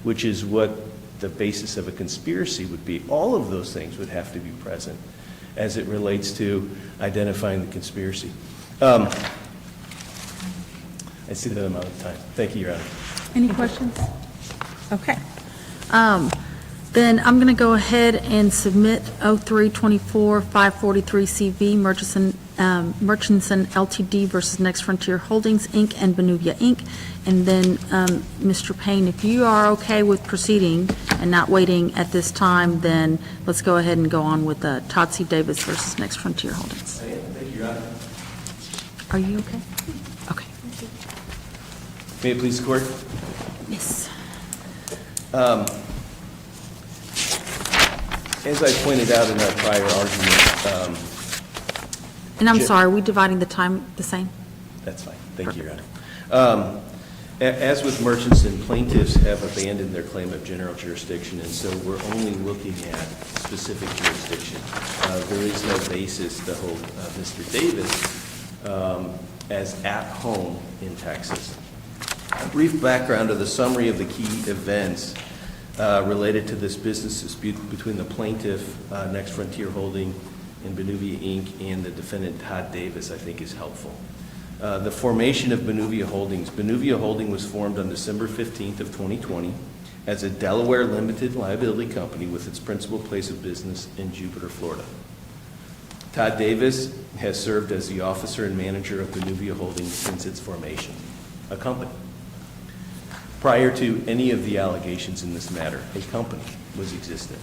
which is what the basis of a conspiracy would be. All of those things would have to be present as it relates to identifying the conspiracy. I see that I'm out of time. Thank you, Your Honor. Any questions? Okay. Then I'm going to go ahead and submit 03-24-543 CV Murchison Ltd. versus Next Frontier Holdings, Inc. and Benuvia, Inc. And then, Mr. Payne, if you are okay with proceeding and not waiting at this time, then let's go ahead and go on with Todd C. Davis versus Next Frontier Holdings. I am. Thank you, Your Honor. Are you okay? Okay. May it please the Court? Yes. As I pointed out in our prior argument, And I'm Jim- sorry, are we dividing the time the same? that's fine. Thank you, Your Honor. As with Murchison, plaintiffs have abandoned their claim of general jurisdiction, and so we're only looking at specific jurisdiction. There is no basis to hold Mr. Davis as at home in Texas. A brief background of the summary of the key events related to this business dispute between the plaintiff, Next Frontier Holding, and Benuvia, Inc., and the defendant, Todd Davis, I think is helpful. The formation of Benuvia Holdings. Benuvia Holding was formed on December 15th of 2020 as a Delaware limited liability company with its principal place of business in Jupiter, Florida. Todd Davis has served as the officer and manager of Benuvia Holdings since its formation, a company. Prior to any of the allegations in this matter, a company was existent.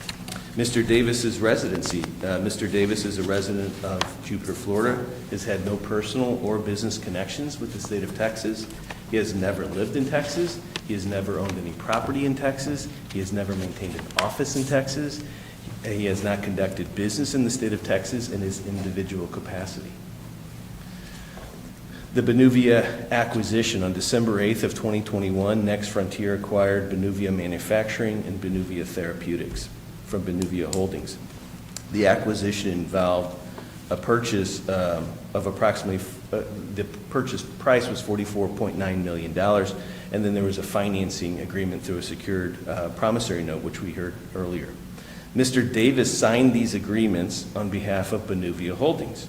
Mr. Davis's residency. Mr. Davis is a resident of Jupiter, Florida, has had no personal or business connections with the state of Texas. He has never lived in Texas. He has never owned any property in Texas. He has never maintained an office in Texas. He has not conducted business in the state of Texas in his individual capacity. The Benuvia acquisition on December 8th of 2021, Next Frontier acquired Benuvia Manufacturing and Benuvia Therapeutics from Benuvia Holdings. The acquisition involved a purchase of approximately, the purchase price was $44.9 million, and then there was a financing agreement through a secured promissory note, which we heard earlier. Mr. Davis signed these agreements on behalf of Benuvia Holdings.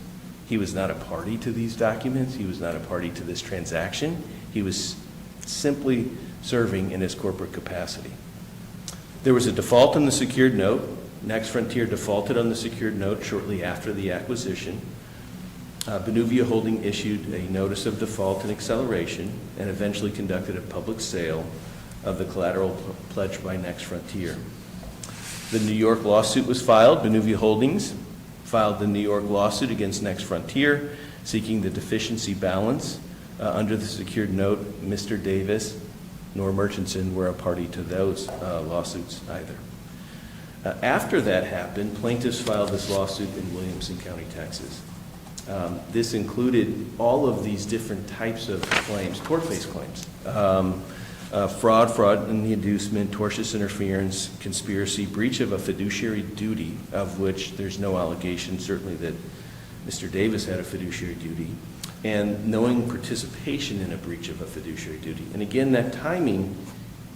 He was not a party to these documents. He was not a party to this transaction. He was simply serving in his corporate capacity. There was a default on the secured note. Next Frontier defaulted on the secured note shortly after the acquisition. Benuvia Holding issued a notice of default and acceleration and eventually conducted a public sale of the collateral pledged by Next Frontier. The New York lawsuit was filed. Benuvia Holdings filed the New York lawsuit against Next Frontier, seeking the deficiency balance under the secured note. Mr. Davis nor Murchison were a party to those lawsuits either. After that happened, plaintiffs filed this lawsuit in Williamson County, Texas. This included all of these different types of claims, tort-based claims. Fraud in the inducement, tortious interference, conspiracy, breach of a fiduciary duty, of which there's no allegation certainly that Mr. Davis had a fiduciary duty, and knowing participation in a breach of a fiduciary duty. And again, that timing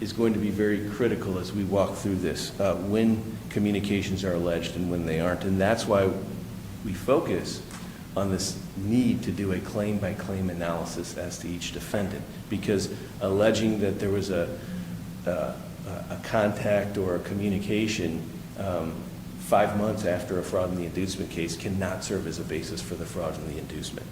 is going to be very critical as we walk through this, when communications are alleged and when they aren't. And that's why we focus on this need to do a claim-by-claim analysis as to each defendant, because alleging that there was a contact or a communication 5 months after a fraud in the inducement case cannot serve as a basis for the fraud in the inducement.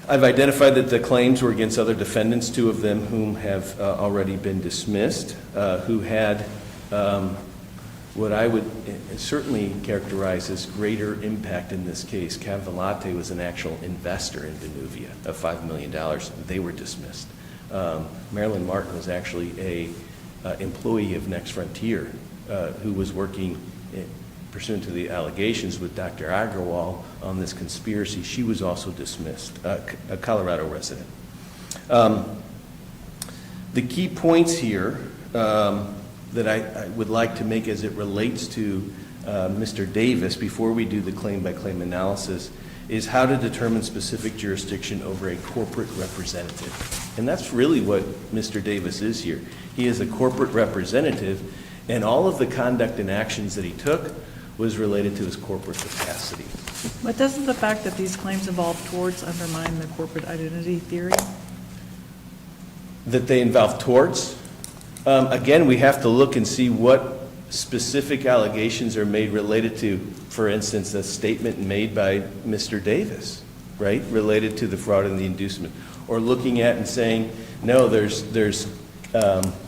I've identified that the claims were against other defendants, 2 of them whom have already been dismissed, who had what I would certainly characterize as greater impact in this case. Cavalate was an actual investor in Benuvia of $5 million. They were dismissed. Marilyn Martin was actually a employee of Next Frontier who was working pursuant to the allegations with Dr. Agarwal on this conspiracy. She was also dismissed, a Colorado resident. The key points here that I would like to make as it relates to Mr. Davis before we do the claim-by-claim analysis is how to determine specific jurisdiction over a corporate representative. And that's really what Mr. Davis is here. He is a corporate representative, and all of the conduct and actions that he took was related to his corporate capacity. But doesn't the fact that these claims involve torts undermine the corporate identity theory? That they involve torts? Again, we have to look and see what specific allegations are made related to, for instance, a statement made by Mr. Davis, right, related to the fraud and the inducement. Or looking at and saying, no, there's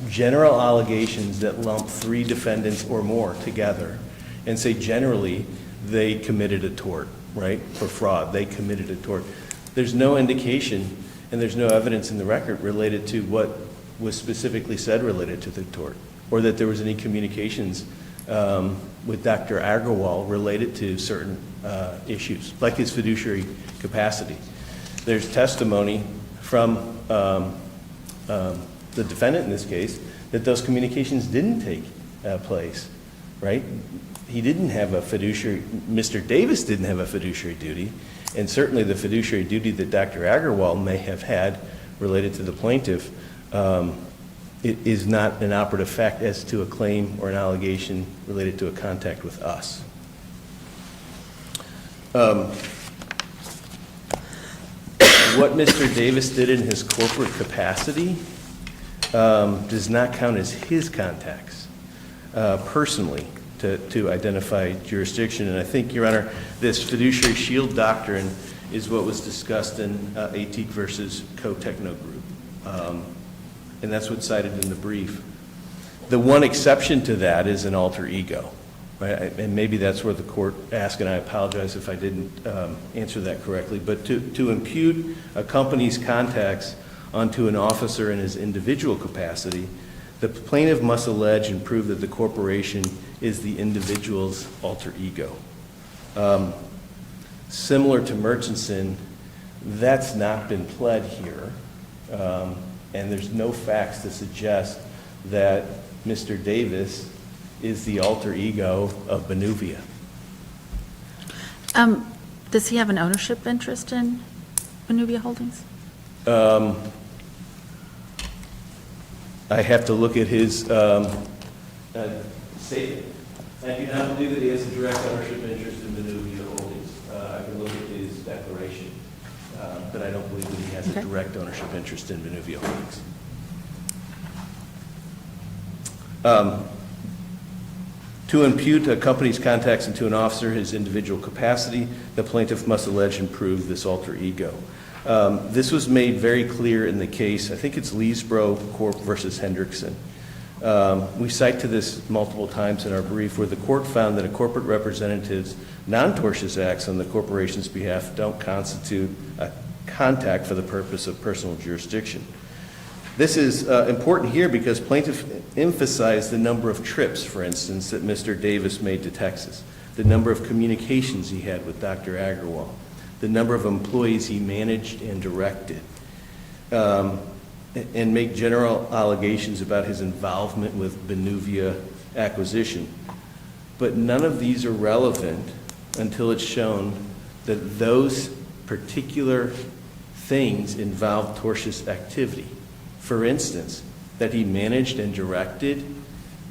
general allegations that lump 3 defendants or more together and say generally they committed a tort, right, for fraud. They committed a tort. There's no indication and there's no evidence in the record related to what was specifically said related to the tort, or that there was any communications with Dr. Agarwal related to certain issues, like his fiduciary capacity. There's testimony from the defendant in this case that those communications didn't take place, right? He didn't have a fiduciary, Mr. Davis didn't have a fiduciary duty, and certainly the fiduciary duty that Dr. Agarwal may have had related to the plaintiff, it is not an operative fact as to a claim or an allegation related to a contact with us. What Mr. Davis did in his corporate capacity does not count as his contacts personally to identify jurisdiction. And I think, Your Honor, this fiduciary shield doctrine is what was discussed in ATIC versus Co-Techno Group. And that's what's cited in the brief. The one exception to that is an alter ego, right? And maybe that's where the court asked, and I apologize if I didn't answer that correctly. But to impute a company's contacts onto an officer in his individual capacity, the plaintiff must allege and prove that the corporation is the individual's alter ego. Similar to Murchison, That's not been pled here, and there's no facts to suggest that Mr. Davis is the alter ego of Benuvia. Does he have an ownership interest in Benuvia Holdings? I have to look at his statement. I do not believe that he has a direct ownership interest in Benuvia Holdings. I can look at his declaration, but I don't believe that he has a Okay. direct ownership interest in Benuvia Holdings. To impute a company's contacts into an officer his individual capacity, the plaintiff must allege and prove this alter ego. This was made very clear in the case, I think it's Leesboro Corp. Versus Hendrickson. We cite to this multiple times in our brief where the court found that a corporate representative's non-tortious acts on the corporation's behalf don't constitute a contact for the purpose of personal jurisdiction. This is important here because plaintiff emphasized the number of trips, for instance, that Mr. Davis made to Texas, the number of communications he had with Dr. Agarwal, the number of employees he managed and directed, and make general allegations about his involvement with Benuvia acquisition. But none of these are relevant until it's shown that those particular things involve tortious activity. For instance, that he managed and directed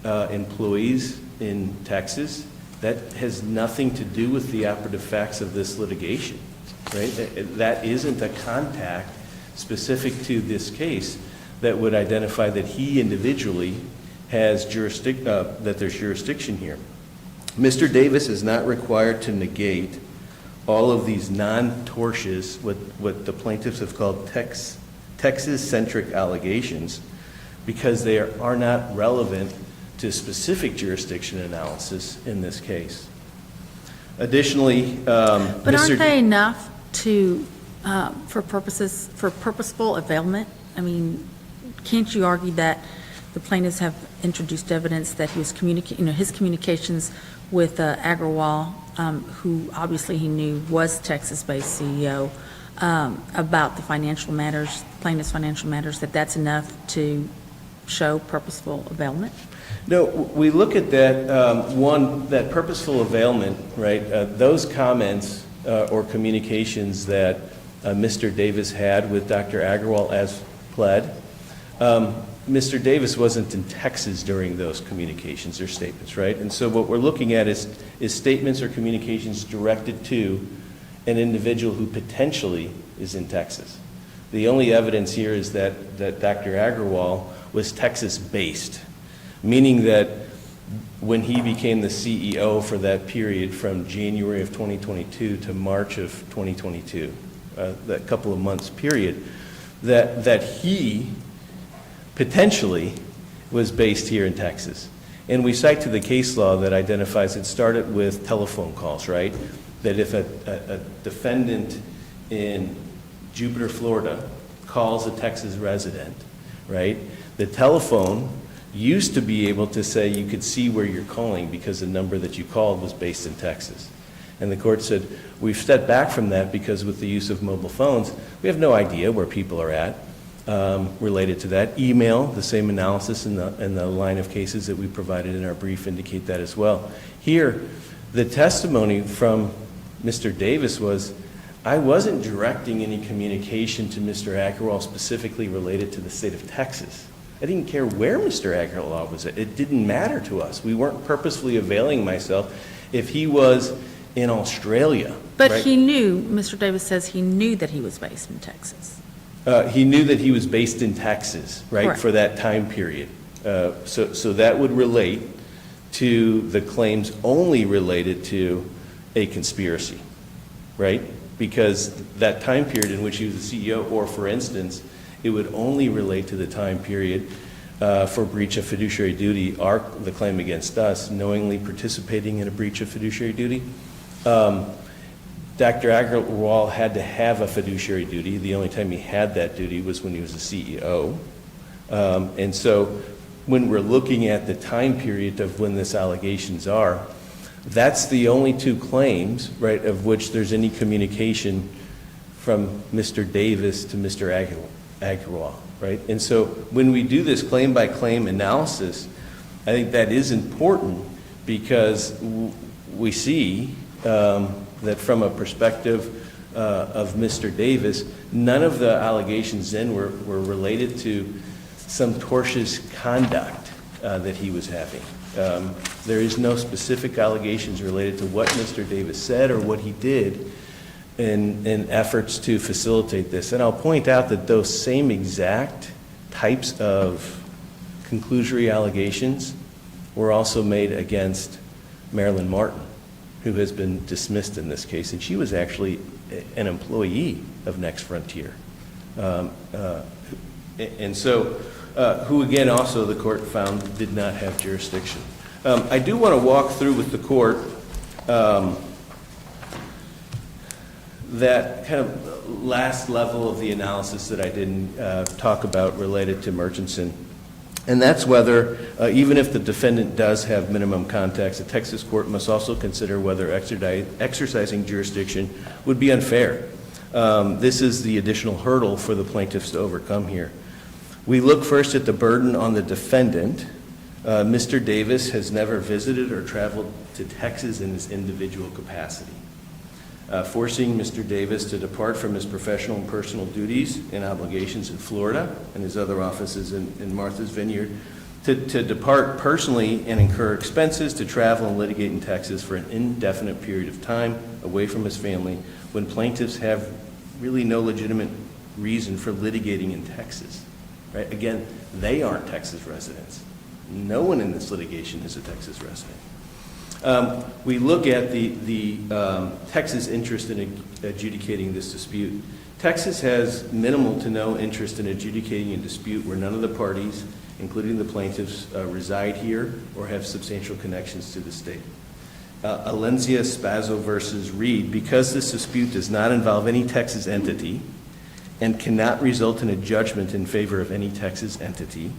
employees in Texas, that has nothing to do with the operative facts of this litigation, right? That isn't a contact specific to this case that would identify that he individually has that there's jurisdiction here. Mr. Davis is not required to negate all of these non-tortious, what the plaintiffs have called Texas-centric allegations, because they are not relevant to specific jurisdiction analysis in this case. Additionally, But aren't they enough to, for purposeful availment? I mean, can't you argue that the plaintiffs have introduced evidence that he was his communications with Agarwal, who obviously he knew was Texas-based CEO, about the financial matters, plaintiff's financial matters, that's enough to show purposeful availment? No, we look at that, that purposeful availment, right? Those comments or communications that Mr. Davis had with Dr. Agarwal as pled, Mr. Davis wasn't in Texas during those communications or statements, right? And so what we're looking at is statements or communications directed to an individual who potentially is in Texas. The only evidence here is that Dr. Agarwal was Texas-based, meaning that when he became the CEO for that period from January of 2022 to March of 2022, that couple of months period, that he potentially was based here in Texas. And we cite to the case law that identifies it started with telephone calls, right? That if a defendant in Jupiter, Florida calls a Texas resident, right? The telephone used to be able to say you could see where you're calling because the number that you called was based in Texas. And the court said, we've stepped back from that because with the use of mobile phones, we have no idea where people are at related to that. Email, the same analysis in the line of cases that we provided in our brief indicate that as well. Here, the testimony from Mr. Davis was, I wasn't directing any communication to Mr. Agarwal specifically related to the state of Texas. I didn't care where Mr. Agarwal was at. It didn't matter to us. We weren't purposefully availing myself if he was in Australia. But right? he knew, Mr. Davis says he knew that he was based in Texas. He knew that he was based in Texas, right, Correct. for that time period. So that would relate to the claims only related to a conspiracy, right? Because that time period in which he was the CEO, or for instance, it would only relate to the time period for breach of fiduciary duty, the claim against us, knowingly participating in a breach of fiduciary duty. Dr. Agarwal had to have a fiduciary duty. The only time he had that duty was when he was the CEO. And so when we're looking at the time period of when this allegations are, that's the only two claims, right, of which there's any communication from Mr. Davis to Mr. Agarwal, right? And so when we do this claim-by-claim analysis, I think that is important because we see that from a perspective of Mr. Davis, none of the allegations then were related to some tortious conduct that he was having. There is no specific allegations related to what Mr. Davis said or what he did in efforts to facilitate this. And I'll point out that those same exact types of conclusory allegations were also made against Marilyn Martin, who has been dismissed in this case, and she was actually an employee of Next Frontier. And so, who again also the court found did not have jurisdiction. I do want to walk through with the court that kind of last level of the analysis that I didn't talk about related to Murchison. And that's whether, even if the defendant does have minimum contacts, a Texas court must also consider whether exercising jurisdiction would be unfair. This is the additional hurdle for the plaintiffs to overcome here. We look first at the burden on the defendant. Mr. Davis has never visited or traveled to Texas in his individual capacity. Forcing Mr. Davis to depart from his professional and personal duties and obligations in Florida and his other offices in Martha's Vineyard, to depart personally and incur expenses to travel and litigate in Texas for an indefinite period of time away from his family when plaintiffs have really no legitimate reason for litigating in Texas. Right? Again, they aren't Texas residents. No one in this litigation is a Texas resident. We look at the Texas interest in adjudicating this dispute. Texas has minimal to no interest in adjudicating a dispute where none of the parties, including the plaintiffs, reside here or have substantial connections to the state. Alencia Spazzo versus Reed, because this dispute does not involve any Texas entity and cannot result in a judgment in favor of any Texas entity,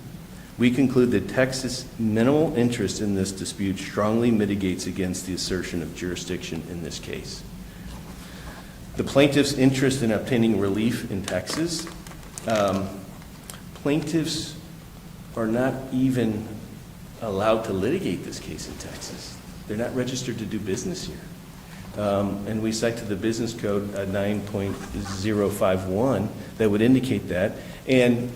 we conclude that Texas' minimal interest in this dispute strongly mitigates against the assertion of jurisdiction in this case. The plaintiff's interest in obtaining relief in Texas, plaintiffs are not even allowed to litigate this case in Texas. They're not registered to do business here. And we cite to the business code 9.051 that would indicate that, and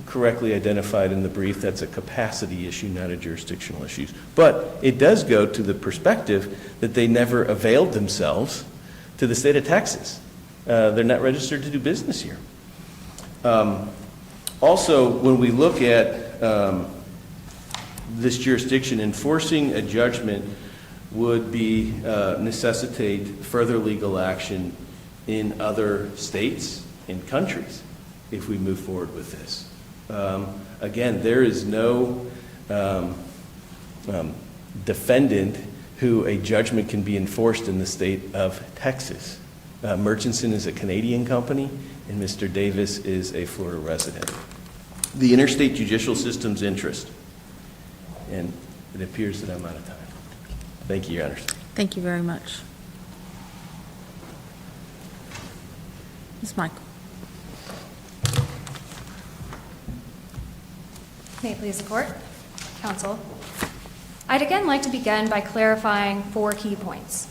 correctly identified in the brief, that's a capacity issue, not a jurisdictional issue. But it does go to the perspective that they never availed themselves to the state of Texas. They're not registered to do business here. Also, when we look at this jurisdiction, enforcing a judgment would be necessitate further legal action in other states and countries if we move forward with this. Again, there is no defendant who a judgment can be enforced in the state of Texas. Murchison is a Canadian company, and Mr. Davis is a Florida resident. The interstate judicial system's interest, and it appears that I'm out of time. Thank you, Your Honors. Thank you very much. Ms. Michael. May it please the court, counsel. I'd again like to begin by clarifying 4 key points.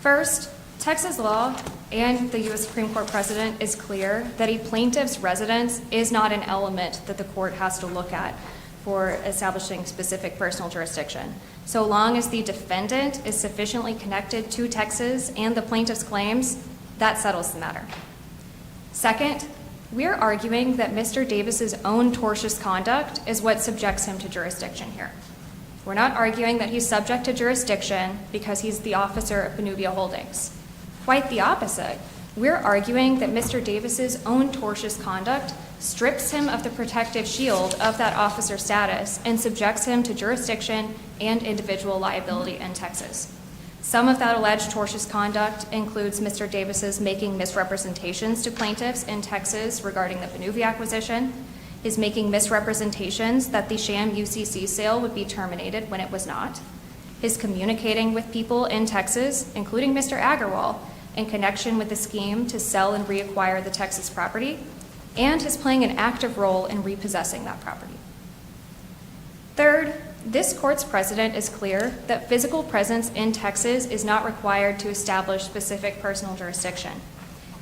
First, Texas law and the U.S. Supreme Court precedent is clear that a plaintiff's residence is not an element that the court has to look at for establishing specific personal jurisdiction, so long as the defendant is sufficiently connected to Texas and the plaintiff's claims, that settles the matter. Second, we're arguing that Mr. Davis's own tortious conduct is what subjects him to jurisdiction here. We're not arguing that he's subject to jurisdiction because he's the officer of Benuvia Holdings. Quite the opposite. We're arguing that Mr. Davis's own tortious conduct strips him of the protective shield of that officer status and subjects him to jurisdiction and individual liability in Texas. Some of that alleged tortious conduct includes Mr. Davis's making misrepresentations to plaintiffs in Texas regarding the Benuvia acquisition, his making misrepresentations that the sham UCC sale would be terminated when it was not, his communicating with people in Texas, including Mr. Agarwal, in connection with the scheme to sell and reacquire the Texas property, and his playing an active role in repossessing that property. Third, this court's precedent is clear that physical presence in Texas is not required to establish specific personal jurisdiction.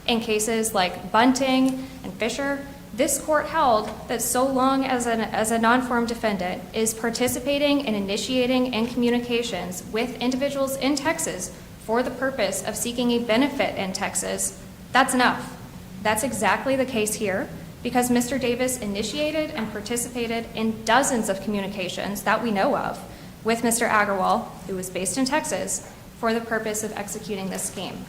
In cases like Bunting and Fisher, this court held that so long as a non-form defendant is participating and initiating in communications with individuals in Texas for the purpose of seeking a benefit in Texas, that's enough. That's exactly the case here, because Mr. Davis initiated and participated in dozens of communications that we know of with Mr. Agarwal, who was based in Texas, for the purpose of executing this scheme.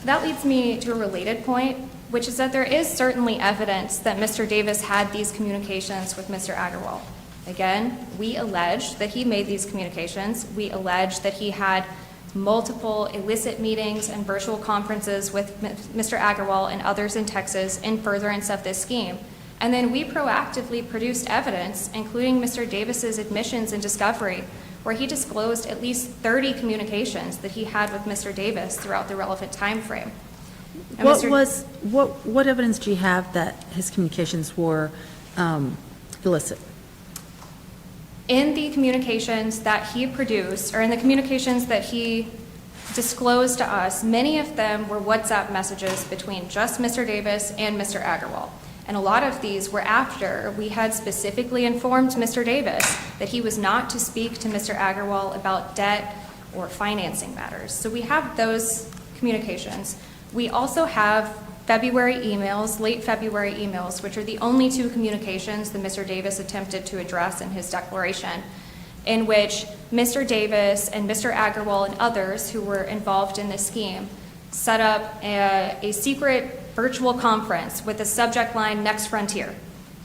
That leads me to a related point, which is that there is certainly evidence that Mr. Davis had these communications with Mr. Agarwal. Again, we allege that he made these communications. We allege that he had multiple illicit meetings and virtual conferences with Mr. Agarwal and others in Texas in furtherance of this scheme. And then we proactively produced evidence, including Mr. Davis's admissions and discovery, where he disclosed at least 30 communications that he had with Mr. Davis throughout the relevant time frame. And What evidence do you have that his communications were illicit? In the communications that he produced, or in the communications that he disclosed to us, many of them were WhatsApp messages between just Mr. Davis and Mr. Agarwal. And a lot of these were after we had specifically informed Mr. Davis that he was not to speak to Mr. Agarwal about debt or financing matters. So we have those communications. We also have February emails, late February emails, which are the only two communications that Mr. Davis attempted to address in his declaration, in which Mr. Davis and Mr. Agarwal and others who were involved in this scheme set up a secret virtual conference with the subject line Next Frontier.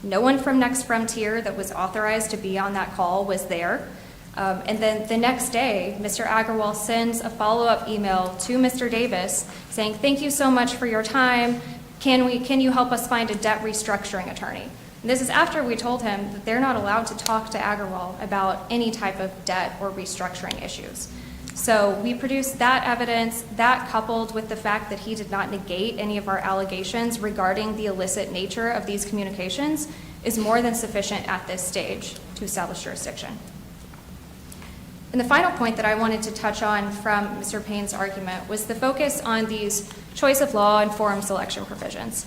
No one from Next Frontier that was authorized to be on that call was there. And then the next day, Mr. Agarwal sends a follow-up email to Mr. Davis saying, "Thank you so much for your time. Can you help us find a debt restructuring attorney?" And this is after we told him that they're not allowed to talk to Agarwal about any type of debt or restructuring issues. So we produced that evidence, that coupled with the fact that he did not negate any of our allegations regarding the illicit nature of these communications, is more than sufficient at this stage to establish jurisdiction. And the final point that I wanted to touch on from Mr. Payne's argument was the focus on these choice of law and forum selection provisions.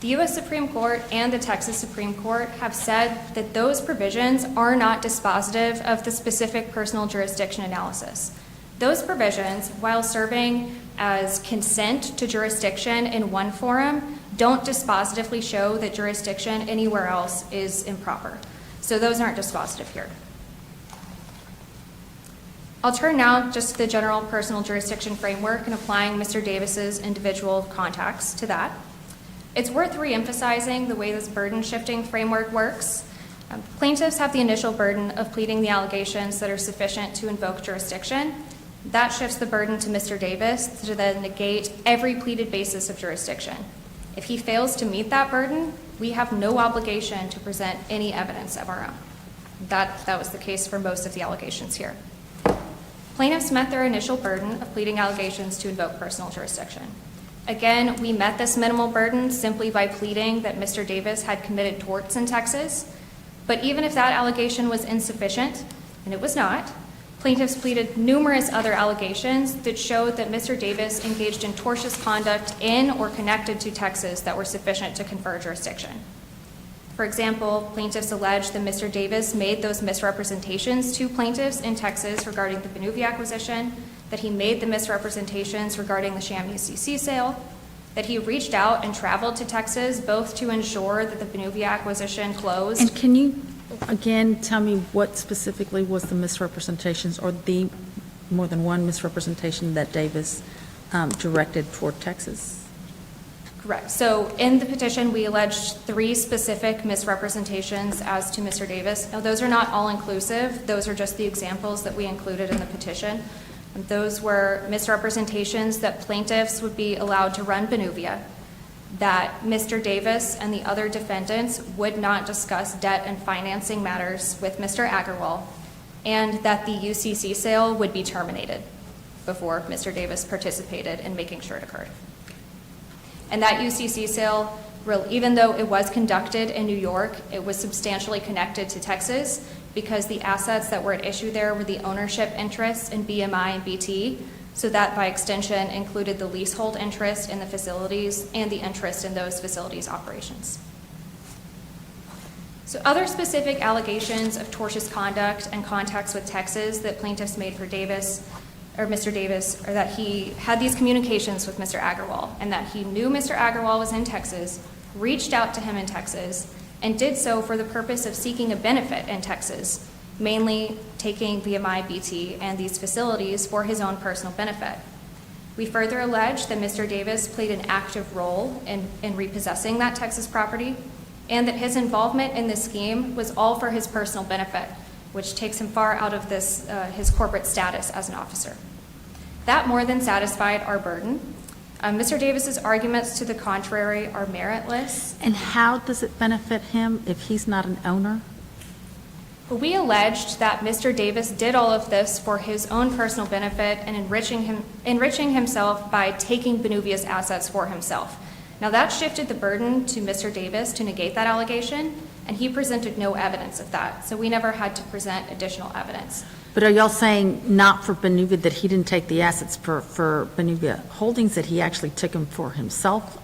The U.S. Supreme Court and the Texas Supreme Court have said that those provisions are not dispositive of the specific personal jurisdiction analysis. Those provisions, while serving as consent to jurisdiction in one forum, don't dispositively show that jurisdiction anywhere else is improper. So those aren't dispositive here. I'll turn now just to the general personal jurisdiction framework and applying Mr. Davis's individual contacts to that. It's worth re-emphasizing the way this burden-shifting framework works. Plaintiffs have the initial burden of pleading the allegations that are sufficient to invoke jurisdiction. That shifts the burden to Mr. Davis to then negate every pleaded basis of jurisdiction. If he fails to meet that burden, we have no obligation to present any evidence of our own. That was the case for most of the allegations here. Plaintiffs met their initial burden of pleading allegations to invoke personal jurisdiction. Again, we met this minimal burden simply by pleading that Mr. Davis had committed torts in Texas. But even if that allegation was insufficient, and it was not, plaintiffs pleaded numerous other allegations that showed that Mr. Davis engaged in tortious conduct in or connected to Texas that were sufficient to confer jurisdiction. For example, plaintiffs alleged that Mr. Davis made those misrepresentations to plaintiffs in Texas regarding the Benuvia acquisition, that he made the misrepresentations regarding the sham UCC sale, that he reached out and traveled to Texas both to ensure that the Benuvia acquisition closed. And can you, again, tell me what specifically was the misrepresentations or the more than one misrepresentation that Davis directed toward Texas? Correct. So in the petition, we alleged 3 specific misrepresentations as to Mr. Davis. Now, those are not all-inclusive. Those are just the examples that we included in the petition. And those were misrepresentations that plaintiffs would be allowed to run Benuvia, that Mr. Davis and the other defendants would not discuss debt and financing matters with Mr. Agarwal, and that the UCC sale would be terminated. before Mr. Davis participated in making sure it occurred. And that UCC sale, even though it was conducted in New York, it was substantially connected to Texas because the assets that were at issue there were the ownership interests in BMI and BT, so that by extension included the leasehold interest in the facilities and the interest in those facilities' operations. So other specific allegations of tortious conduct and contacts with Texas that plaintiffs made for Davis, or Mr. Davis, are that he had these communications with Mr. Agarwal and that he knew Mr. Agarwal was in Texas, reached out to him in Texas, and did so for the purpose of seeking a benefit in Texas, mainly taking BMI, BT, and these facilities for his own personal benefit. We further allege that Mr. Davis played an active role in repossessing that Texas property, and that his involvement in this scheme was all for his personal benefit, which takes him far out of this, his corporate status as an officer. That more than satisfied our burden. Mr. Davis's arguments to the contrary are meritless. And how does it benefit him if he's not an owner? We alleged that Mr. Davis did all of this for his own personal benefit and enriching himself by taking Benuvia's assets for himself. Now that shifted the burden to Mr. Davis to negate that allegation, and he presented no evidence of that, so we never had to present additional evidence. But are y'all saying not for Benuvia, that he didn't take the assets for Benuvia Holdings, that he actually took them for himself?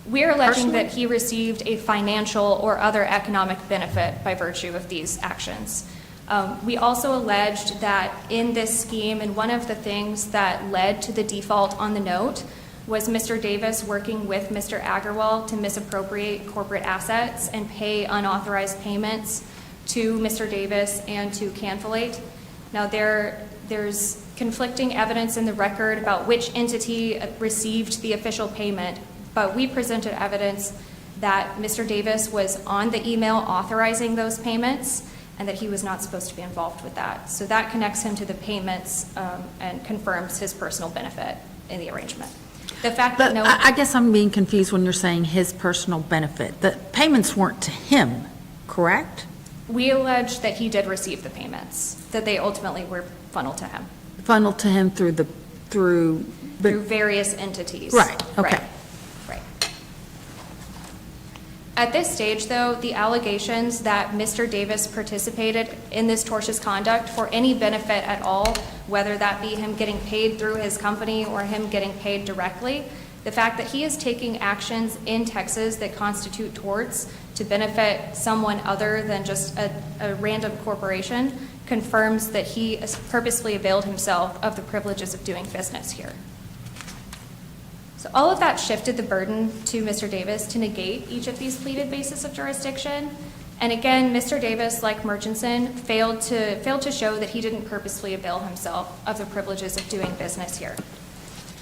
We're alleging Personally? that he received a financial or other economic benefit by virtue of these actions. We also alleged that in this scheme, and one of the things that led to the default on the note was Mr. Davis working with Mr. Agarwal to misappropriate corporate assets and pay unauthorized payments to Mr. Davis and to Canfilate. Now there's conflicting evidence in the record about which entity received the official payment, but we presented evidence that Mr. Davis was on the email authorizing those payments and that he was not supposed to be involved with that. So that connects him to the payments and confirms his personal benefit in the arrangement. The fact that But no, I guess I'm being confused when you're saying his personal benefit. The payments weren't to him, correct? we allege that he did receive the payments, that they ultimately were funneled to him Funneled to him through through various entities. Right, okay. Right. At this stage, though, the allegations that Mr. Davis participated in this tortious conduct for any benefit at all, whether that be him getting paid through his company or him getting paid directly, the fact that he is taking actions in Texas that constitute torts to benefit someone other than just a random corporation confirms that he purposely availed himself of the privileges of doing business here. So all of that shifted the burden to Mr. Davis to negate each of these pleaded bases of jurisdiction. And again, Mr. Davis, like Murchison, failed to show that he didn't purposely avail himself of the privileges of doing business here.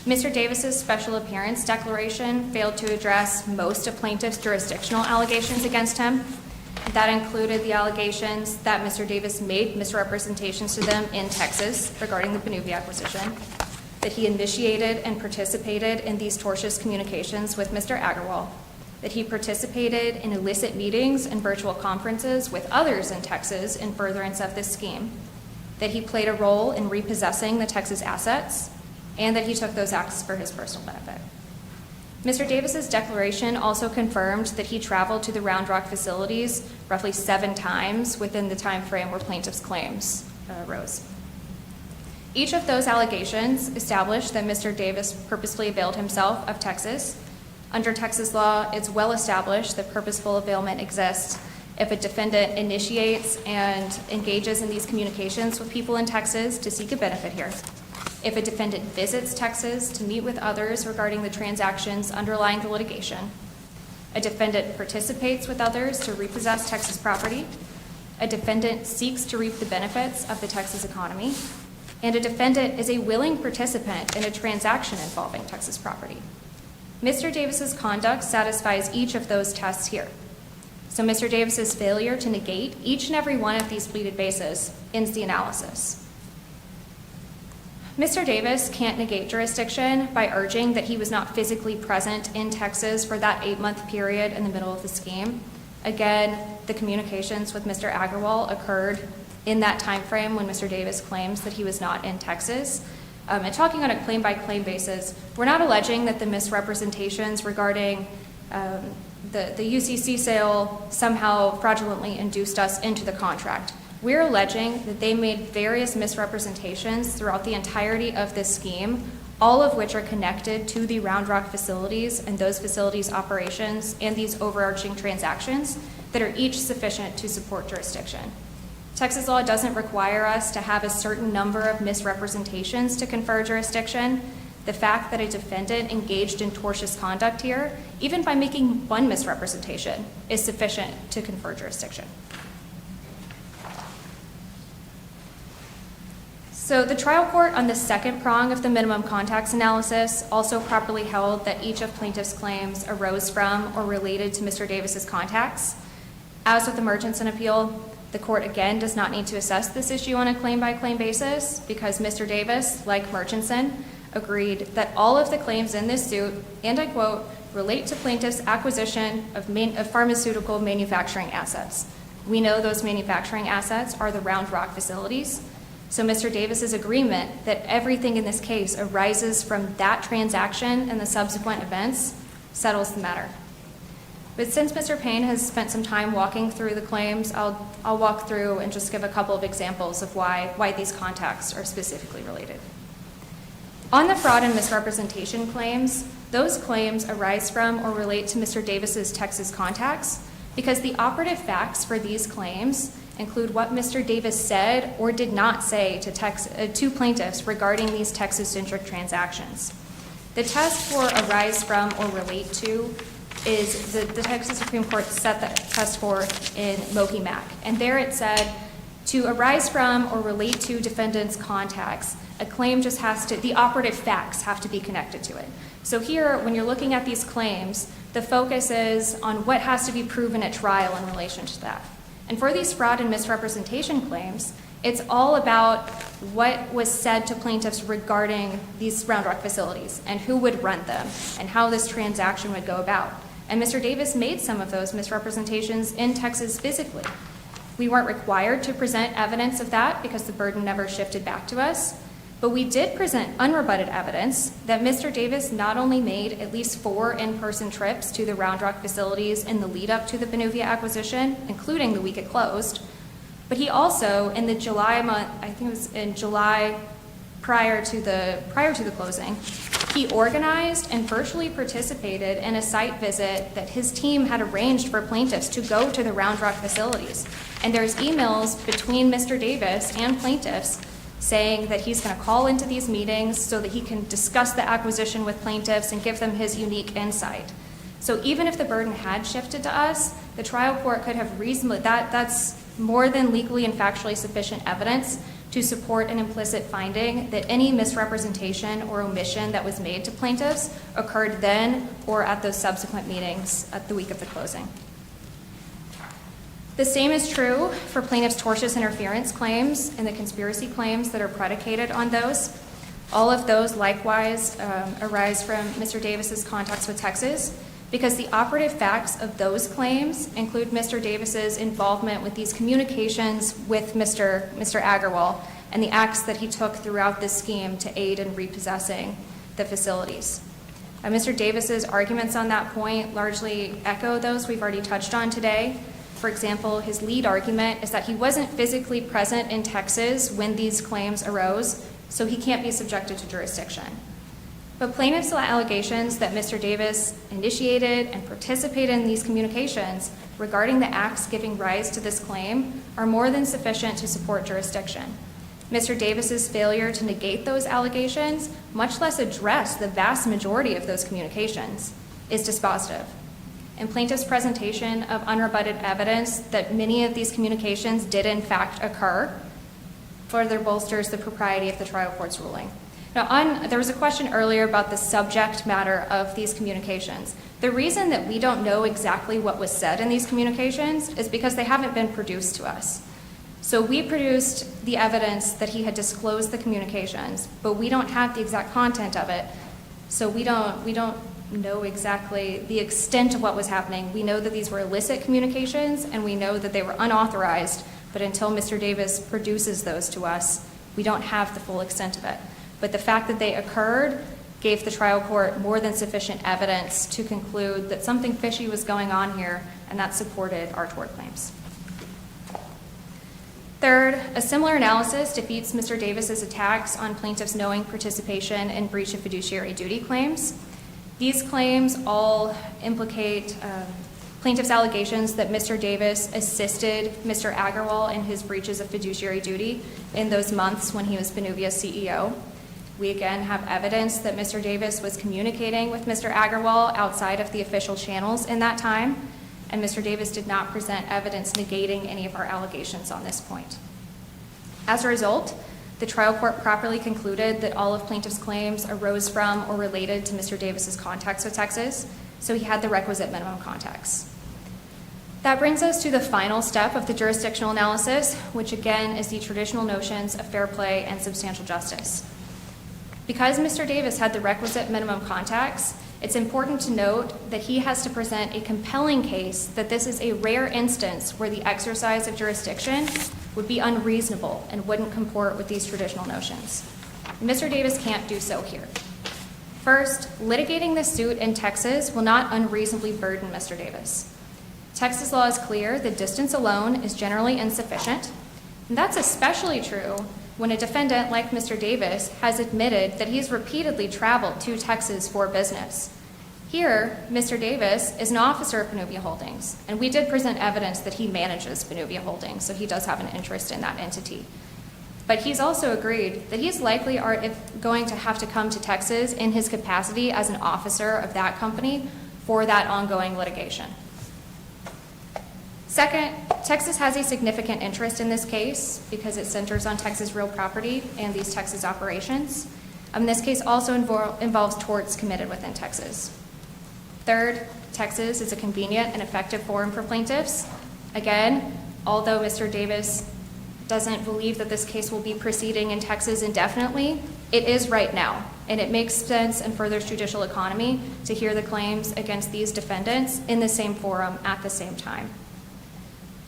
Mr. Davis's special appearance declaration failed to address most of plaintiff's jurisdictional allegations against him. That included the allegations that Mr. Davis made misrepresentations to them in Texas regarding the Benuvia acquisition, that he initiated and participated in these tortious communications with Mr. Agarwal, that he participated in illicit meetings and virtual conferences with others in Texas in furtherance of this scheme, that he played a role in repossessing the Texas assets, and that he took those acts for his personal benefit. Mr. Davis's declaration also confirmed that he traveled to the Round Rock facilities roughly 7 times within the time frame where plaintiff's claims arose. Each of those allegations established that Mr. Davis purposefully availed himself of Texas. Under Texas law, it's well established that purposeful availment exists if a defendant initiates and engages in these communications with people in Texas to seek a benefit here, if a defendant visits Texas to meet with others regarding the transactions underlying the litigation, a defendant participates with others to repossess Texas property, a defendant seeks to reap the benefits of the Texas economy, and a defendant is a willing participant in a transaction involving Texas property. Mr. Davis's conduct satisfies each of those tests here. So Mr. Davis's failure to negate each and every one of these pleaded bases ends the analysis. Mr. Davis can't negate jurisdiction by urging that he was not physically present in Texas for that 8-month period in the middle of the scheme. Again, the communications with Mr. Agarwal occurred in that time frame when Mr. Davis claims that he was not in Texas. And talking on a claim-by-claim basis, we're not alleging that the misrepresentations regarding the UCC sale somehow fraudulently induced us into the contract. We're alleging that they made various misrepresentations throughout the entirety of this scheme, all of which are connected to the Round Rock facilities and those facilities' operations and these overarching transactions that are each sufficient to support jurisdiction. Texas law doesn't require us to have a certain number of misrepresentations to confer jurisdiction. The fact that a defendant engaged in tortious conduct here, even by making one misrepresentation, is sufficient to confer jurisdiction. So the trial court on the second prong of the minimum contacts analysis also properly held that each of plaintiff's claims arose from or related to Mr. Davis's contacts. As with the Murchison appeal, the court again does not need to assess this issue on a claim-by-claim basis because Mr. Davis, like Murchison, agreed that all of the claims in this suit, and I quote, relate to plaintiff's acquisition of pharmaceutical manufacturing assets. We know those manufacturing assets are the Round Rock facilities. So Mr. Davis's agreement that everything in this case arises from that transaction and the subsequent events settles the matter. But since Mr. Payne has spent some time walking through the claims, I'll walk through and just give a couple of examples of why these contacts are specifically related. On the fraud and misrepresentation claims, those claims arise from or relate to Mr. Davis's Texas contacts because the operative facts for these claims include what Mr. Davis said or did not say to plaintiffs regarding these Texas-centric transactions. The test for arise from or relate to is the Texas Supreme Court set that test forth in Moki Mac. And there it said, to arise from or relate to defendant's contacts, a claim just has to, the operative facts have to be connected to it. So here, when you're looking at these claims, the focus is on what has to be proven at trial in relation to that. And for these fraud and misrepresentation claims, it's all about what was said to plaintiffs regarding these Round Rock facilities and who would run them and how this transaction would go about. And Mr. Davis made some of those misrepresentations in Texas physically. We weren't required to present evidence of that because the burden never shifted back to us. But we did present unrebutted evidence that Mr. Davis not only made at least 4 in-person trips to the Round Rock facilities in the lead up to the Benuvia acquisition, including the week it closed, but he also, in the July month, I think it was in July prior to the closing, he organized and virtually participated in a site visit that his team had arranged for plaintiffs to go to the Round Rock facilities. And there's emails between Mr. Davis and plaintiffs saying that he's going to call into these meetings so that he can discuss the acquisition with plaintiffs and give them his unique insight. So even if the burden had shifted to us, the trial court could have reasonably, that's more than legally and factually sufficient evidence to support an implicit finding that any misrepresentation or omission that was made to plaintiffs occurred then or at those subsequent meetings at the week of the closing. The same is true for plaintiffs' tortious interference claims and the conspiracy claims that are predicated on those. All of those likewise arise from Mr. Davis's contacts with Texas because the operative facts of those claims include Mr. Davis's involvement with these communications with Mr. Agarwal and the acts that he took throughout this scheme to aid in repossessing the facilities. Mr. Davis's arguments on that point largely echo those we've already touched on today. For example, his lead argument is that he wasn't physically present in Texas when these claims arose, so he can't be subjected to jurisdiction. But plaintiffs' allegations that Mr. Davis initiated and participated in these communications regarding the acts giving rise to this claim are more than sufficient to support jurisdiction. Mr. Davis's failure to negate those allegations, much less address the vast majority of those communications, is dispositive. And plaintiff's presentation of unrebutted evidence that many of these communications did in fact occur further bolsters the propriety of the trial court's ruling. Now, there was a question earlier about the subject matter of these communications. The reason that we don't know exactly what was said in these communications is because they haven't been produced to us. So we produced the evidence that he had disclosed the communications, but we don't have the exact content of it. So we don't know exactly the extent of what was happening. We know that these were illicit communications, and we know that they were unauthorized, but until Mr. Davis produces those to us, we don't have the full extent of it. But the fact that they occurred gave the trial court more than sufficient evidence to conclude that something fishy was going on here, and that supported our tort claims. Third, a similar analysis defeats Mr. Davis's attacks on plaintiff's knowing participation in breach of fiduciary duty claims. These claims all implicate plaintiff's allegations that Mr. Davis assisted Mr. Agarwal in his breaches of fiduciary duty in those months when he was Benuvia's CEO. We again have evidence that Mr. Davis was communicating with Mr. Agarwal outside of the official channels in that time, and Mr. Davis did not present evidence negating any of our allegations on this point. As a result, the trial court properly concluded that all of plaintiff's claims arose from or related to Mr. Davis's contacts with Texas, so he had the requisite minimum contacts. That brings us to the final step of the jurisdictional analysis, which again is the traditional notions of fair play and substantial justice. Because Mr. Davis had the requisite minimum contacts, it's important to note that he has to present a compelling case that this is a rare instance where the exercise of jurisdiction would be unreasonable and wouldn't comport with these traditional notions. Mr. Davis can't do so here. First, litigating this suit in Texas will not unreasonably burden Mr. Davis. Texas law is clear that distance alone is generally insufficient, and that's especially true when a defendant like Mr. Davis has admitted that he's repeatedly traveled to Texas for business. Here, Mr. Davis is an officer of Benuvia Holdings, and we did present evidence that he manages Benuvia Holdings, so he does have an interest in that entity. But he's also agreed that he's likely going to have to come to Texas in his capacity as an officer of that company for that ongoing litigation. Second, Texas has a significant interest in this case because it centers on Texas real property and these Texas operations. This case also involves torts committed within Texas. Third, Texas is a convenient and effective forum for plaintiffs. Again, although Mr. Davis doesn't believe that this case will be proceeding in Texas indefinitely, it is right now, and it makes sense and furthers judicial economy to hear the claims against these defendants in the same forum at the same time.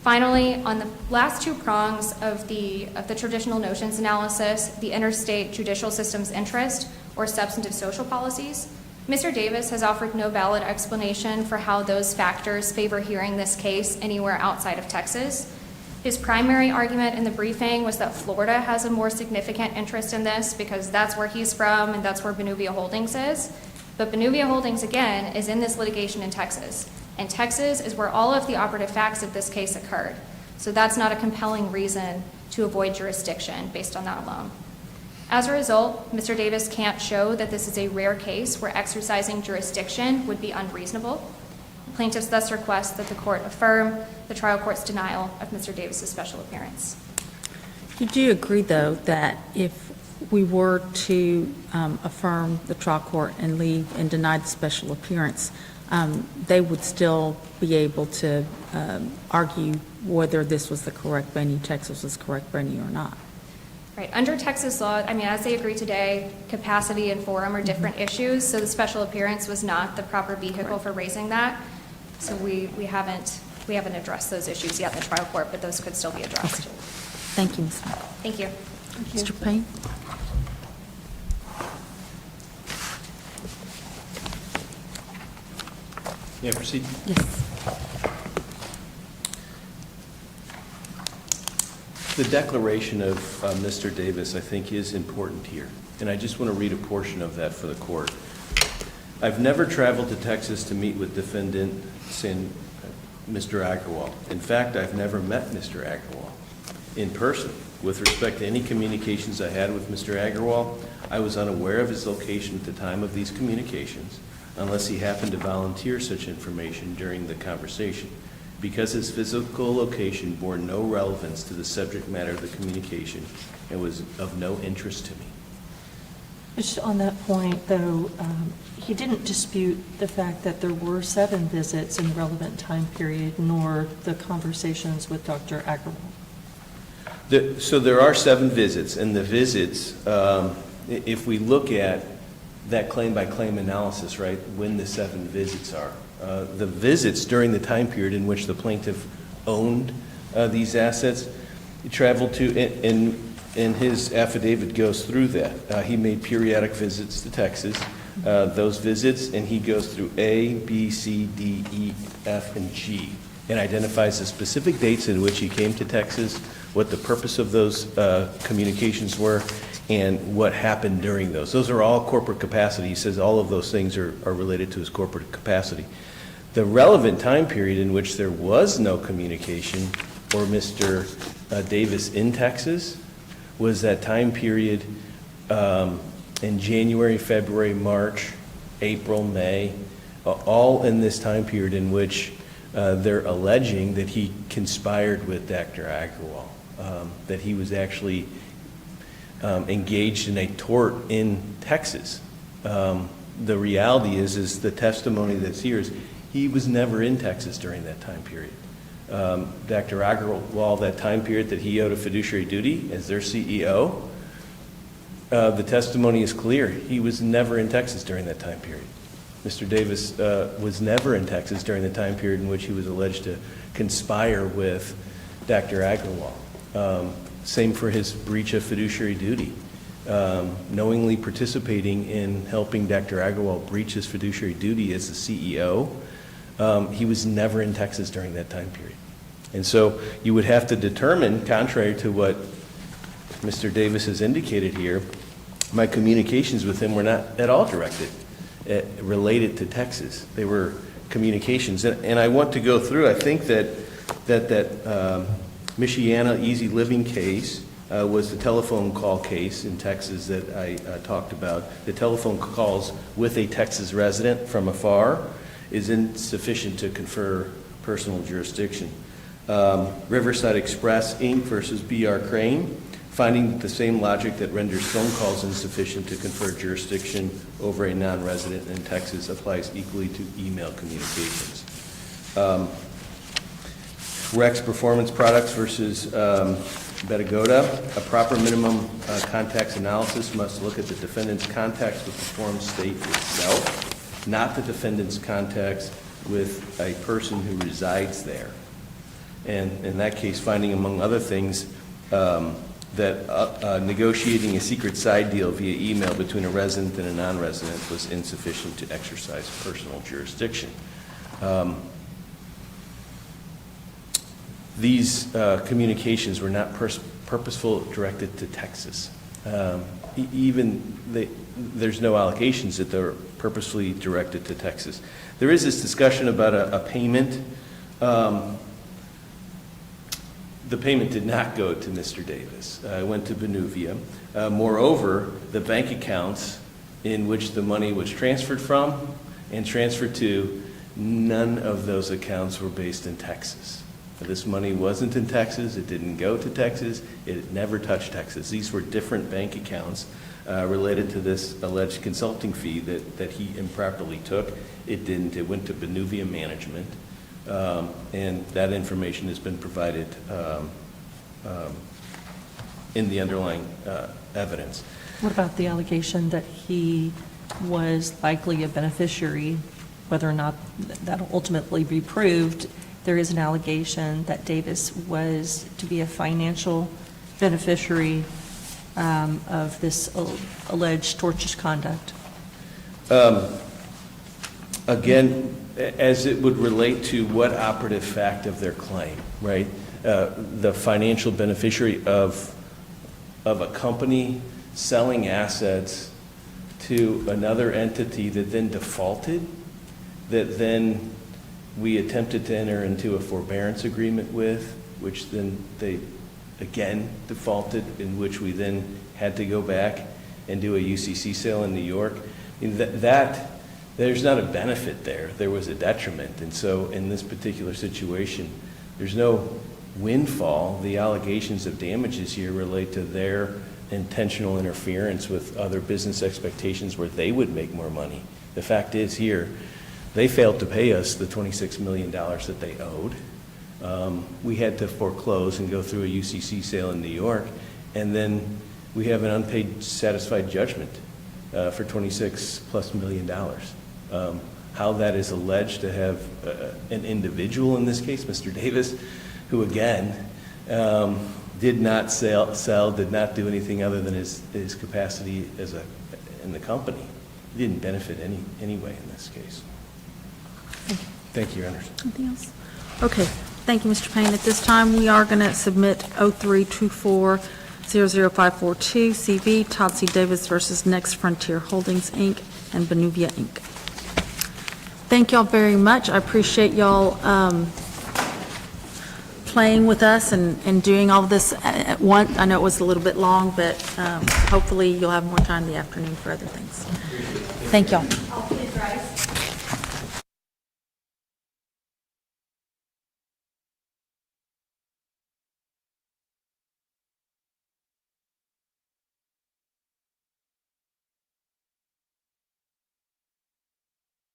Finally, on the last two prongs of the traditional notions analysis, the interstate judicial system's interest or substantive social policies, Mr. Davis has offered no valid explanation for how those factors favor hearing this case anywhere outside of Texas. His primary argument in the briefing was that Florida has a more significant interest in this because that's where he's from and that's where Benuvia Holdings is. But Benuvia Holdings, again, is in this litigation in Texas. And Texas is where all of the operative facts of this case occurred. So that's not a compelling reason to avoid jurisdiction based on that alone. As a result, Mr. Davis can't show that this is a rare case where exercising jurisdiction would be unreasonable. Plaintiffs thus request that the court affirm the trial court's denial of Mr. Davis's special appearance. You do agree, though, that if we were to affirm the trial court and leave and deny the special appearance, they would still be able to argue whether this was the correct venue, Texas was the correct venue or not. Right. Under Texas law, as they agree today, capacity and forum are different issues, so the special appearance was not the proper vehicle for raising that. So we haven't addressed those issues yet in the trial court, but those could still be addressed. Okay. Thank you, Ms. Michael. Thank you. Mr. Payne? May I proceed? Yes. The declaration of Mr. Davis, I think, is important here, and I just want to read a portion of that for the court. I've never traveled to Texas to meet with defendant Mr. Agarwal. In fact, I've never met Mr. Agarwal in person. With respect to any communications I had with Mr. Agarwal, I was unaware of his location at the time of these communications, unless he happened to volunteer such information during the conversation, because his physical location bore no relevance to the subject matter of the communication and was of no interest to me. Just on that point, though, he didn't dispute the fact that there were 7 visits in the relevant time period, nor the conversations with Dr. Agarwal. So there are 7 visits, and the visits, if we look at that claim-by-claim analysis, right, when the 7 visits are, the visits during the time period in which the plaintiff owned these assets, he traveled to, and And his affidavit goes through that. He made periodic visits to Texas. Those visits, and he goes through A, B, C, D, E, F, and G, and identifies the specific dates in which he came to Texas, what the purpose of those communications were, and what happened during those. Those are all corporate capacity. He says all of those things are related to his corporate capacity. The relevant time period in which there was no communication or Mr. Davis in Texas was that time period in January, February, March, April, May, all in this time period in which they're alleging that he conspired with Dr. Agrawal, that he was actually engaged in a tort in Texas. The reality is the testimony that's here is he was never in Texas during that time period. Dr. Agrawal, that time period that he owed a fiduciary duty as their CEO, the testimony is clear. He was never in Texas during that time period. Mr. Davis was never in Texas during the time period in which he was alleged to conspire with Dr. Agrawal. Same for his breach of fiduciary duty. Knowingly participating in helping Dr. Agrawal breach his fiduciary duty as the CEO, he was never in Texas during that time period. And so you would have to determine, contrary to what Mr. Davis has indicated here, my communications with him were not at all directed, related to Texas. They were communications. And I want to go through, I think that Michiana Easy Living case was the telephone call case in Texas that I talked about. The telephone calls with a Texas resident from afar is insufficient to confer personal jurisdiction. Riverside Express, Inc. versus B.R. Crane, finding the same logic that renders phone calls insufficient to confer jurisdiction over a non-resident in Texas applies equally to email communications. Rex Performance Products versus Betagoda, a proper minimum contacts analysis must look at the defendant's contacts with the forum state itself, not the defendant's contacts with a person who resides there. And in that case, finding, among other things, that negotiating a secret side deal via email between a resident and a non-resident was insufficient to exercise personal jurisdiction. These communications were not purposeful, directed to Texas. There's no allegations that they're purposefully directed to Texas. There is this discussion about a payment. The payment did not go to Mr. Davis. It went to Benuvia. Moreover, the bank accounts in which the money was transferred from and transferred to, none of those accounts were based in Texas. This money wasn't in Texas. It didn't go to Texas. It never touched Texas. These were different bank accounts related to this alleged consulting fee that he improperly took. It didn't. It went to Benuvia Management. And that information has been provided in the underlying evidence. What about the allegation that he was likely a beneficiary, whether or not that'll ultimately be proved? There is an allegation that Davis was to be a financial beneficiary of this alleged tortious conduct. Again, as it would relate to what operative fact of their claim, right? The financial beneficiary of a company selling assets to another entity that then defaulted, that then we attempted to enter into a forbearance agreement with, which then they again defaulted, in which we then had to go back and do a UCC sale in New York. I mean, there's not a benefit there. There was a detriment. And so in this particular situation, there's no windfall. The allegations of damages here relate to their intentional interference with other business expectations where they would make more money. The fact is here, they failed to pay us the $26 million that they owed. We had to foreclose and go through a UCC sale in New York, and then we have an unpaid satisfied judgment for $26+ million. How that is alleged to have an individual in this case, Mr. Davis, who again did not sell, did not do anything other than his capacity in the company. He didn't benefit anyway in this case. Thank you, Your Honor. Anything else? Okay, thank you, Mr. Payne. At this time, we are going to submit 0324-00542 CV, Todd C. Davis versus Next Frontier Holdings, Inc., and Benuvia, Inc. Thank y'all very much. I appreciate y'all playing with us and doing all this at once. I know it was a little bit long, but hopefully you'll have more time in the afternoon for other things. Thank y'all. Please rise.